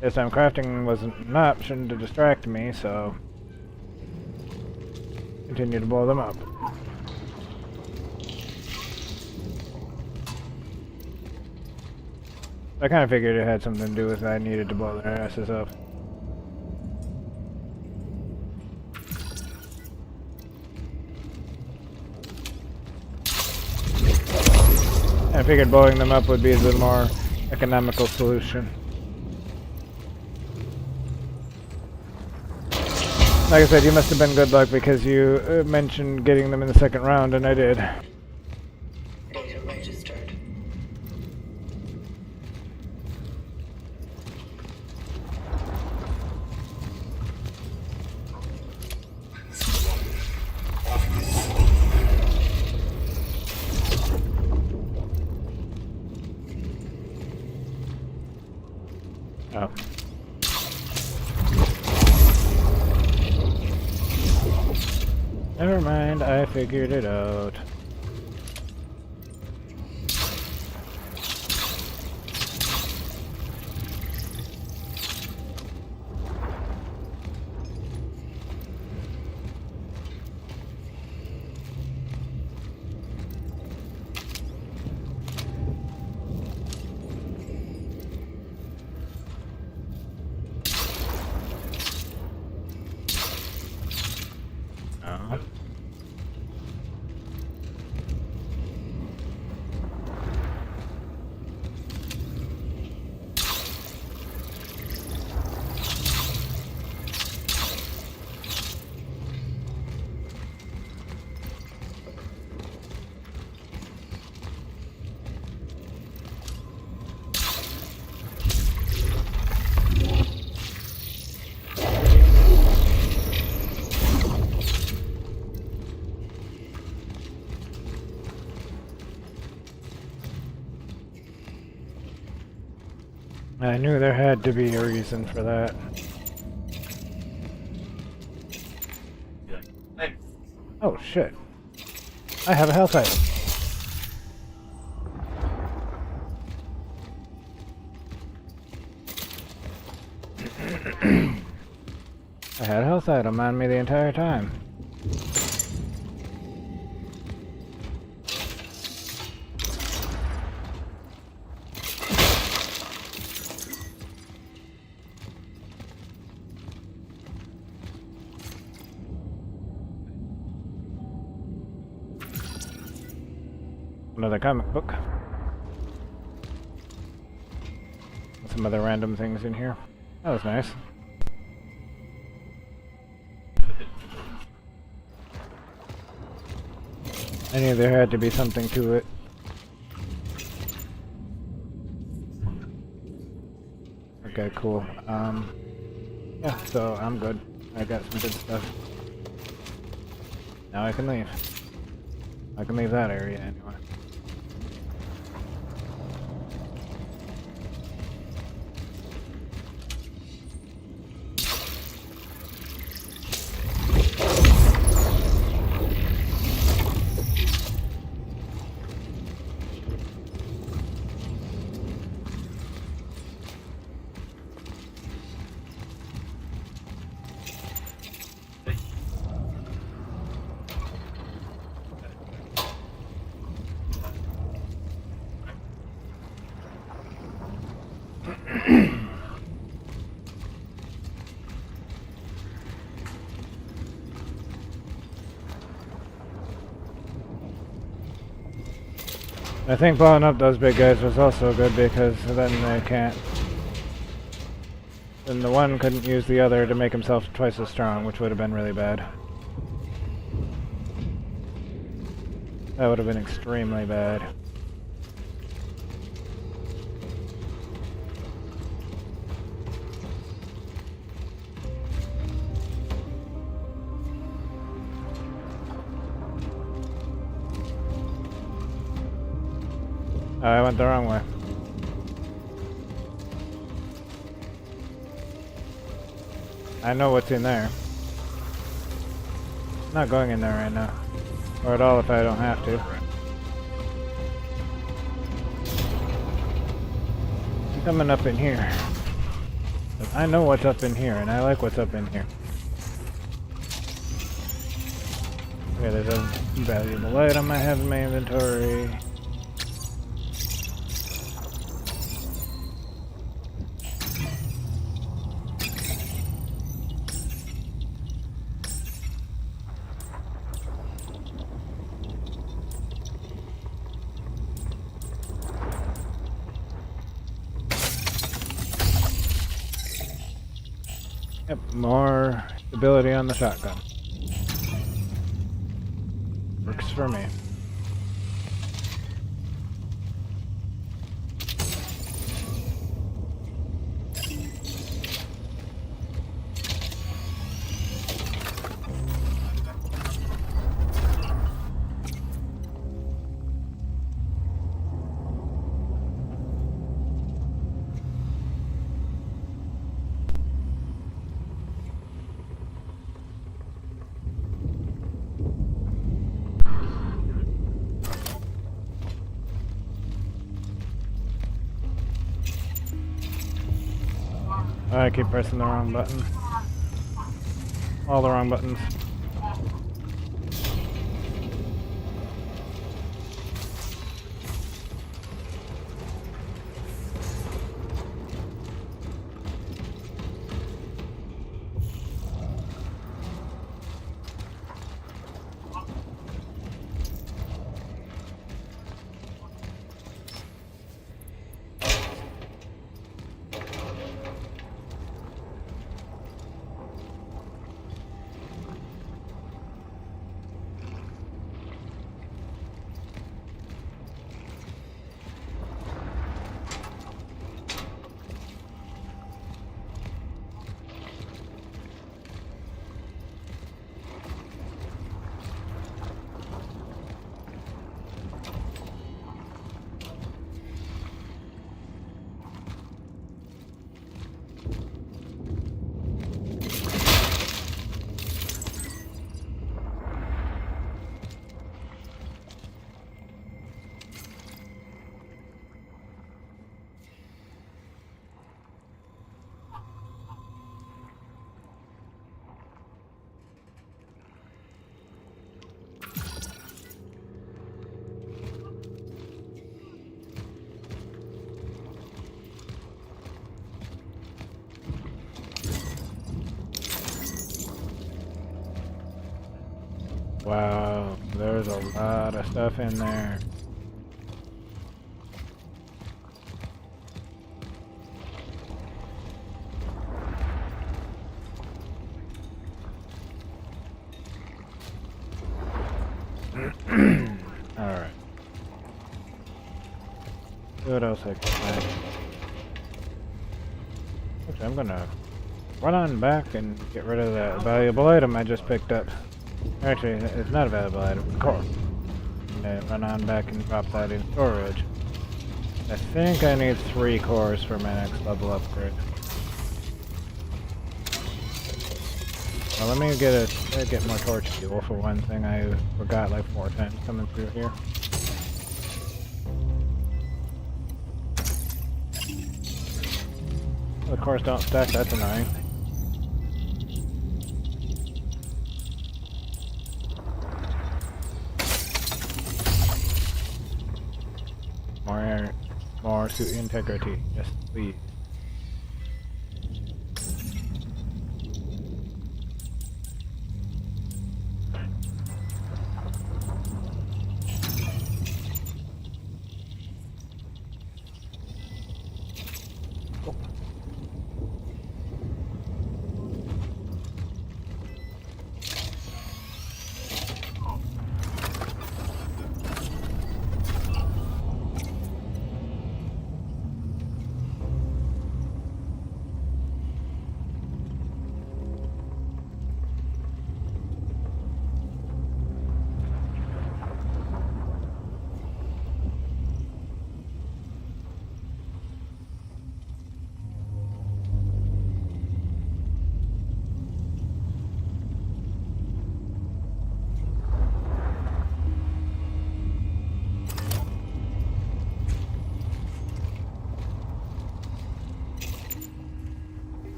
This time crafting wasn't an option to distract me, so... Continue to blow them up. I kind of figured it had something to do with I needed to blow their asses up. I figured blowing them up would be the more economical solution. Like I said, you must have been good luck because you mentioned getting them in the second round, and I did. Data registered. Oh. Never mind, I figured it out. Oh. I knew there had to be a reason for that. Oh shit. I have a health item. I had a health item on me the entire time. Another comic book. Some other random things in here. That was nice. I knew there had to be something to it. Okay, cool. Yeah, so I'm good. I got some good stuff. Now I can leave. I can leave that area anyway. I think blowing up those big guys was also good because then they can't... Then the one couldn't use the other to make himself twice as strong, which would have been really bad. That would have been extremely bad. I went the wrong way. I know what's in there. not going in there right now. Or at all if I don't have to. I'm coming up in here. But I know what's up in here, and I like what's up in here. Okay, there's a valuable item I have in my inventory. Yep, more stability on the shotgun. Works for me. I keep pressing the wrong button. All the wrong buttons. Wow, there's a lot of stuff in there. Alright. What else I can find? Actually, I'm gonna run on back and get rid of that valuable item I just picked up. Actually, it's not a valuable item, it's a core. And run on back and drop that in storage. I think I need 3 cores for my next level upgrade. Well, let me get more torch fuel for one thing. I forgot like 4 times coming through here. The cores don't stack, that's annoying. More suit integrity, yes please.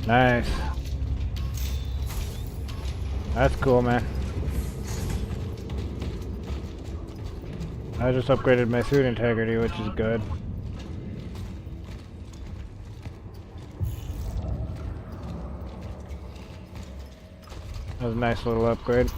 Nice. That's cool, man. I just upgraded my suit integrity, which is good. That was a nice little upgrade.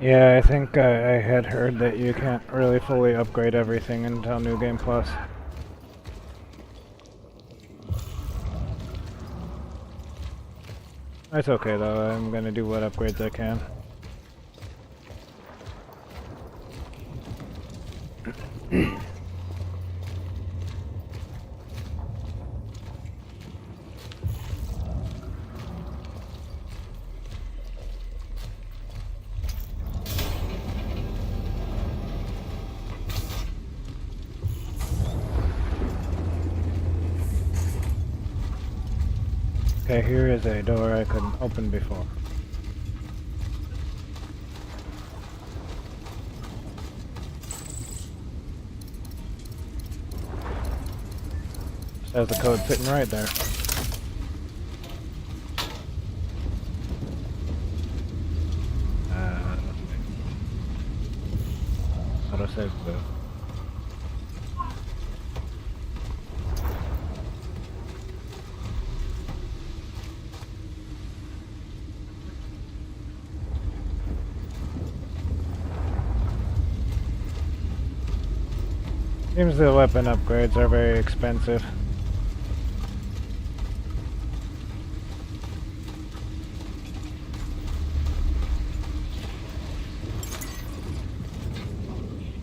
Yeah, I think I had heard that you can't really fully upgrade everything until New Game Plus. That's okay though, I'm gonna do what upgrades I can. Okay, here is a door I couldn't open before. Says the code sitting right there. Autosave blue. Seems the weapon upgrades are very expensive.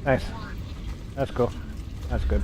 Nice. That's cool. That's good.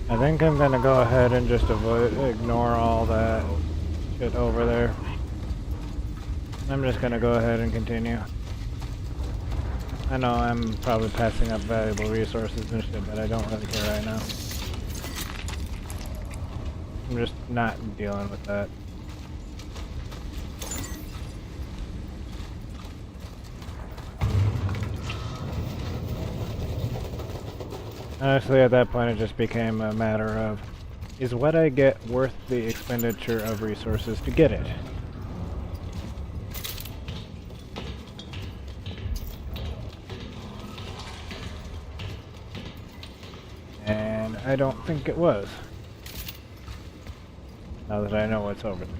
I think I'm gonna go ahead and just ignore all that shit over there. I'm just gonna go ahead and continue. I know I'm probably passing up valuable resources and shit, but I don't really care right now. I'm just not dealing with that. Honestly, at that point it just became a matter of, is what I get worth the expenditure of resources to get it? And I don't think it was. Now that I know what's over there.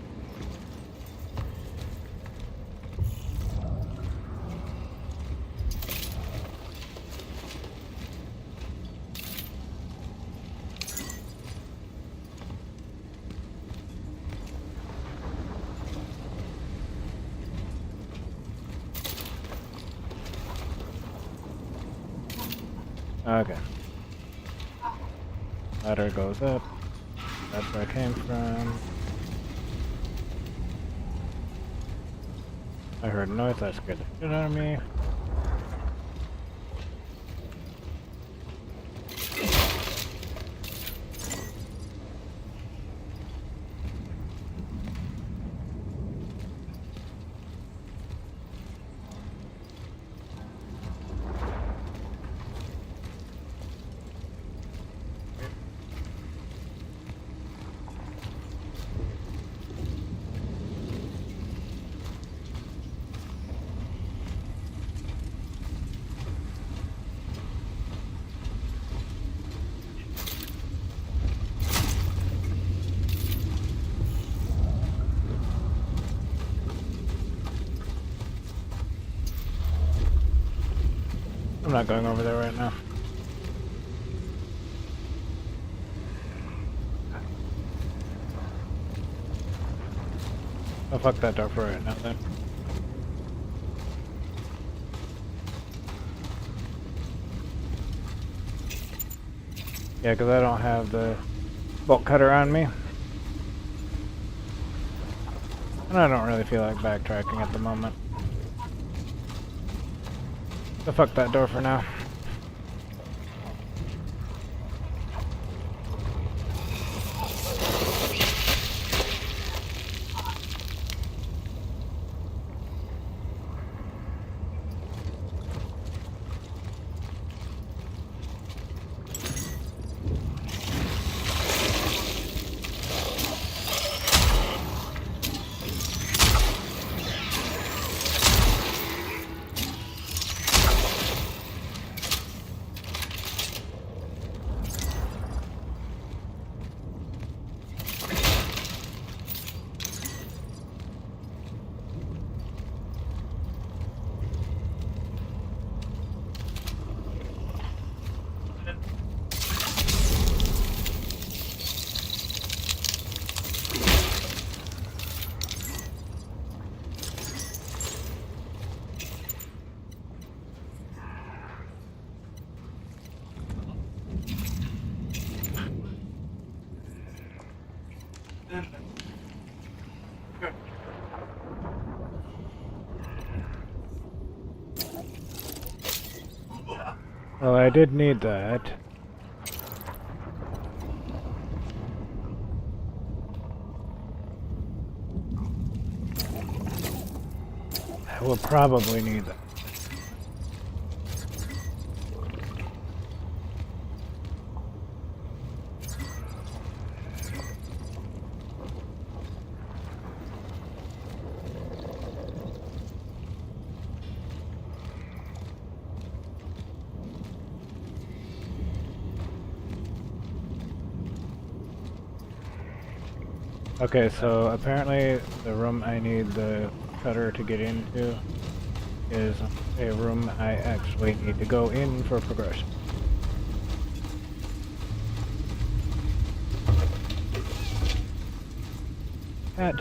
Okay. Ladder goes up. That's where I came from. I heard a noise that scared the shit out of me. I'm not going over there right now. Oh, fuck that door for right now then. Yeah, because I don't have the bolt cutter on me. And I don't really feel like backtracking at the moment. So fuck that door for now. Well, I did need that. I will probably need that. Okay, so apparently the room I need the cutter to get into is a room I actually need to go in for progression. Cat.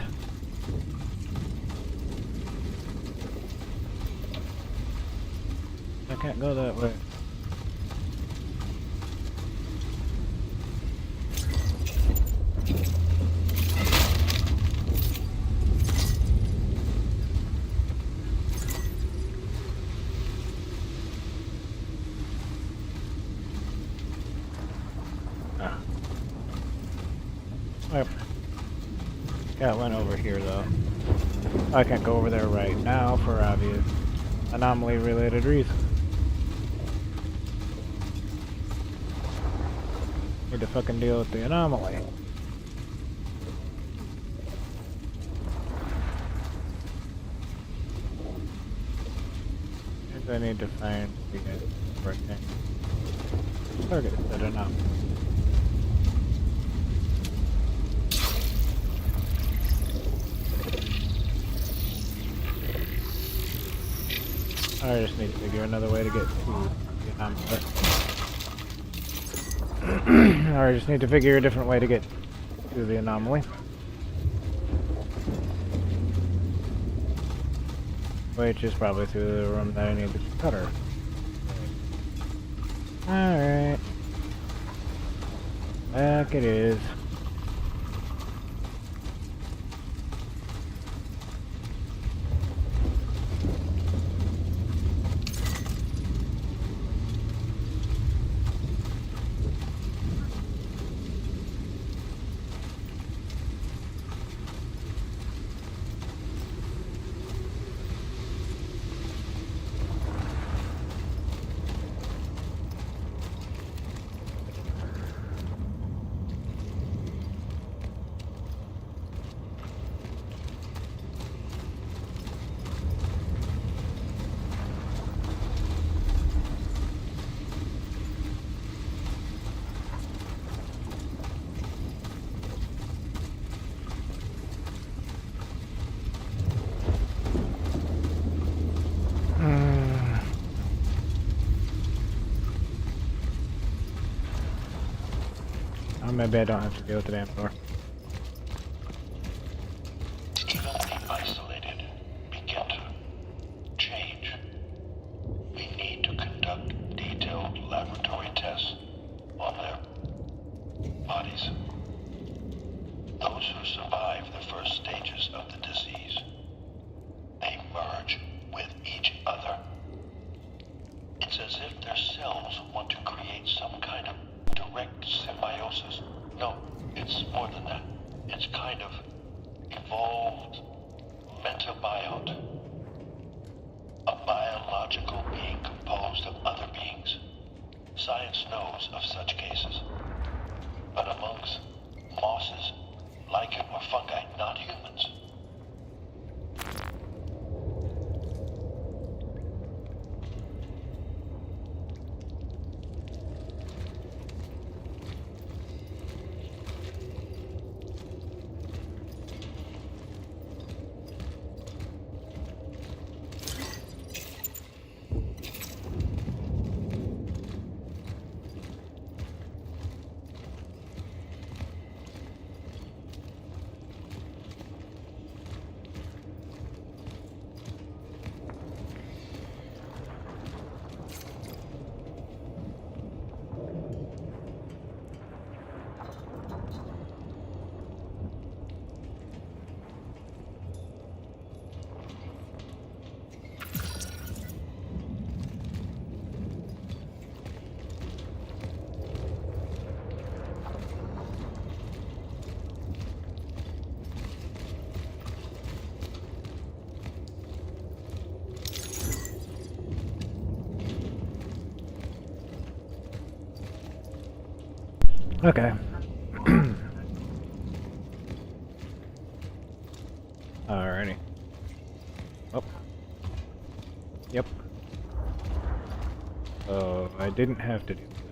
I can't go that way. Yep. Yeah, it went over here though. I can't go over there right now for obvious anomaly-related reasons. Need to fucking deal with the anomaly. I need to find the right target set enough. I just need to figure another way to get to the anomaly. Or I just need to figure a different way to get to the anomaly. Which is probably through the room that I need the cutter. Alright. Back it is. Oh, maybe I don't have to deal with the damn door. Even the isolated begin to change. We need to conduct detailed laboratory tests on their bodies. Those who survive the first stages of the disease, they merge with each other. It's as if their cells want to create some kind of direct symbiosis. No, it's more than that. It's kind of evolved metabiota. A biological being composed of other beings. Science knows of such cases. But amongst mosses, lichen, or fungi, not humans. Okay. Alrighty. Oh. Yep. Oh, I didn't have to do that.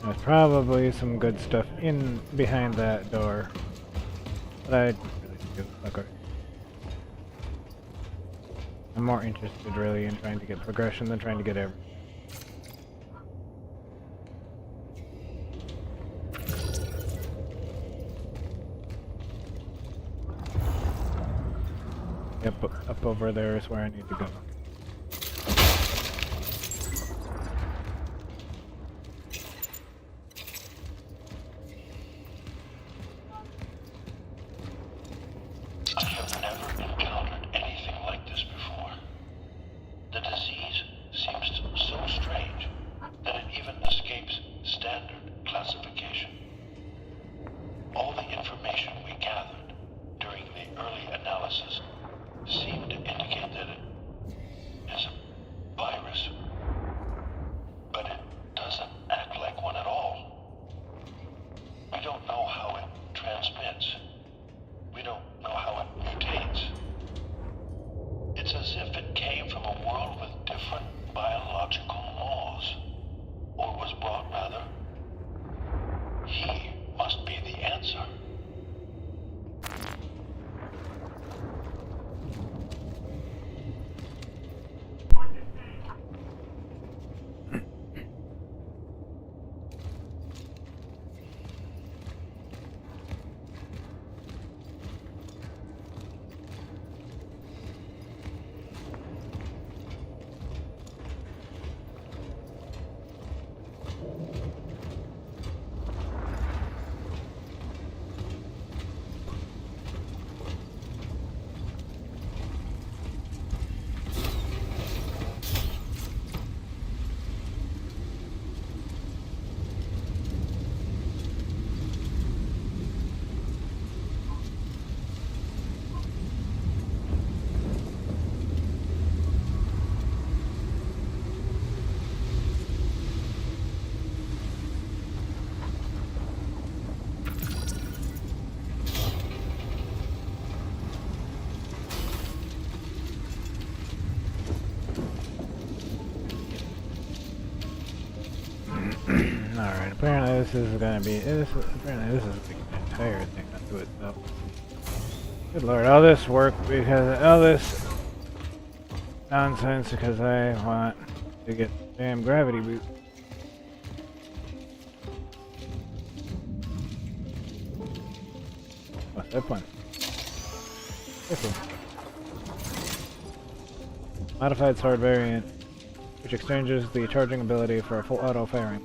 There's probably some good stuff in behind that door. But I didn't really do. Okay. I'm more interested really in trying to get progression than trying to get everything. Yep, up over there is where I need to go. I have never encountered anything like this before. The disease seems so strange that it even Apparently this is gonna be, apparently this is like an entire thing unto itself. Good lord, all this work because, all this nonsense because I want to get damn gravity boot. What's that one? Rifle. Modified sword variant, which exchanges the charging ability for a full auto firing.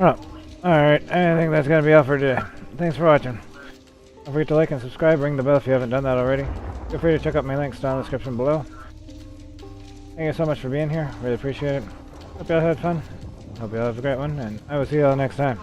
Oh, alright, I think that's gonna be all for today. Thanks for watching. Don't forget to like and subscribe, ring the bell if you haven't done that already. Feel free to check out my links down in the description below. Thank you so much for being here, really appreciate it. Hope y'all had fun, hope y'all have a great one, and I will see y'all next time.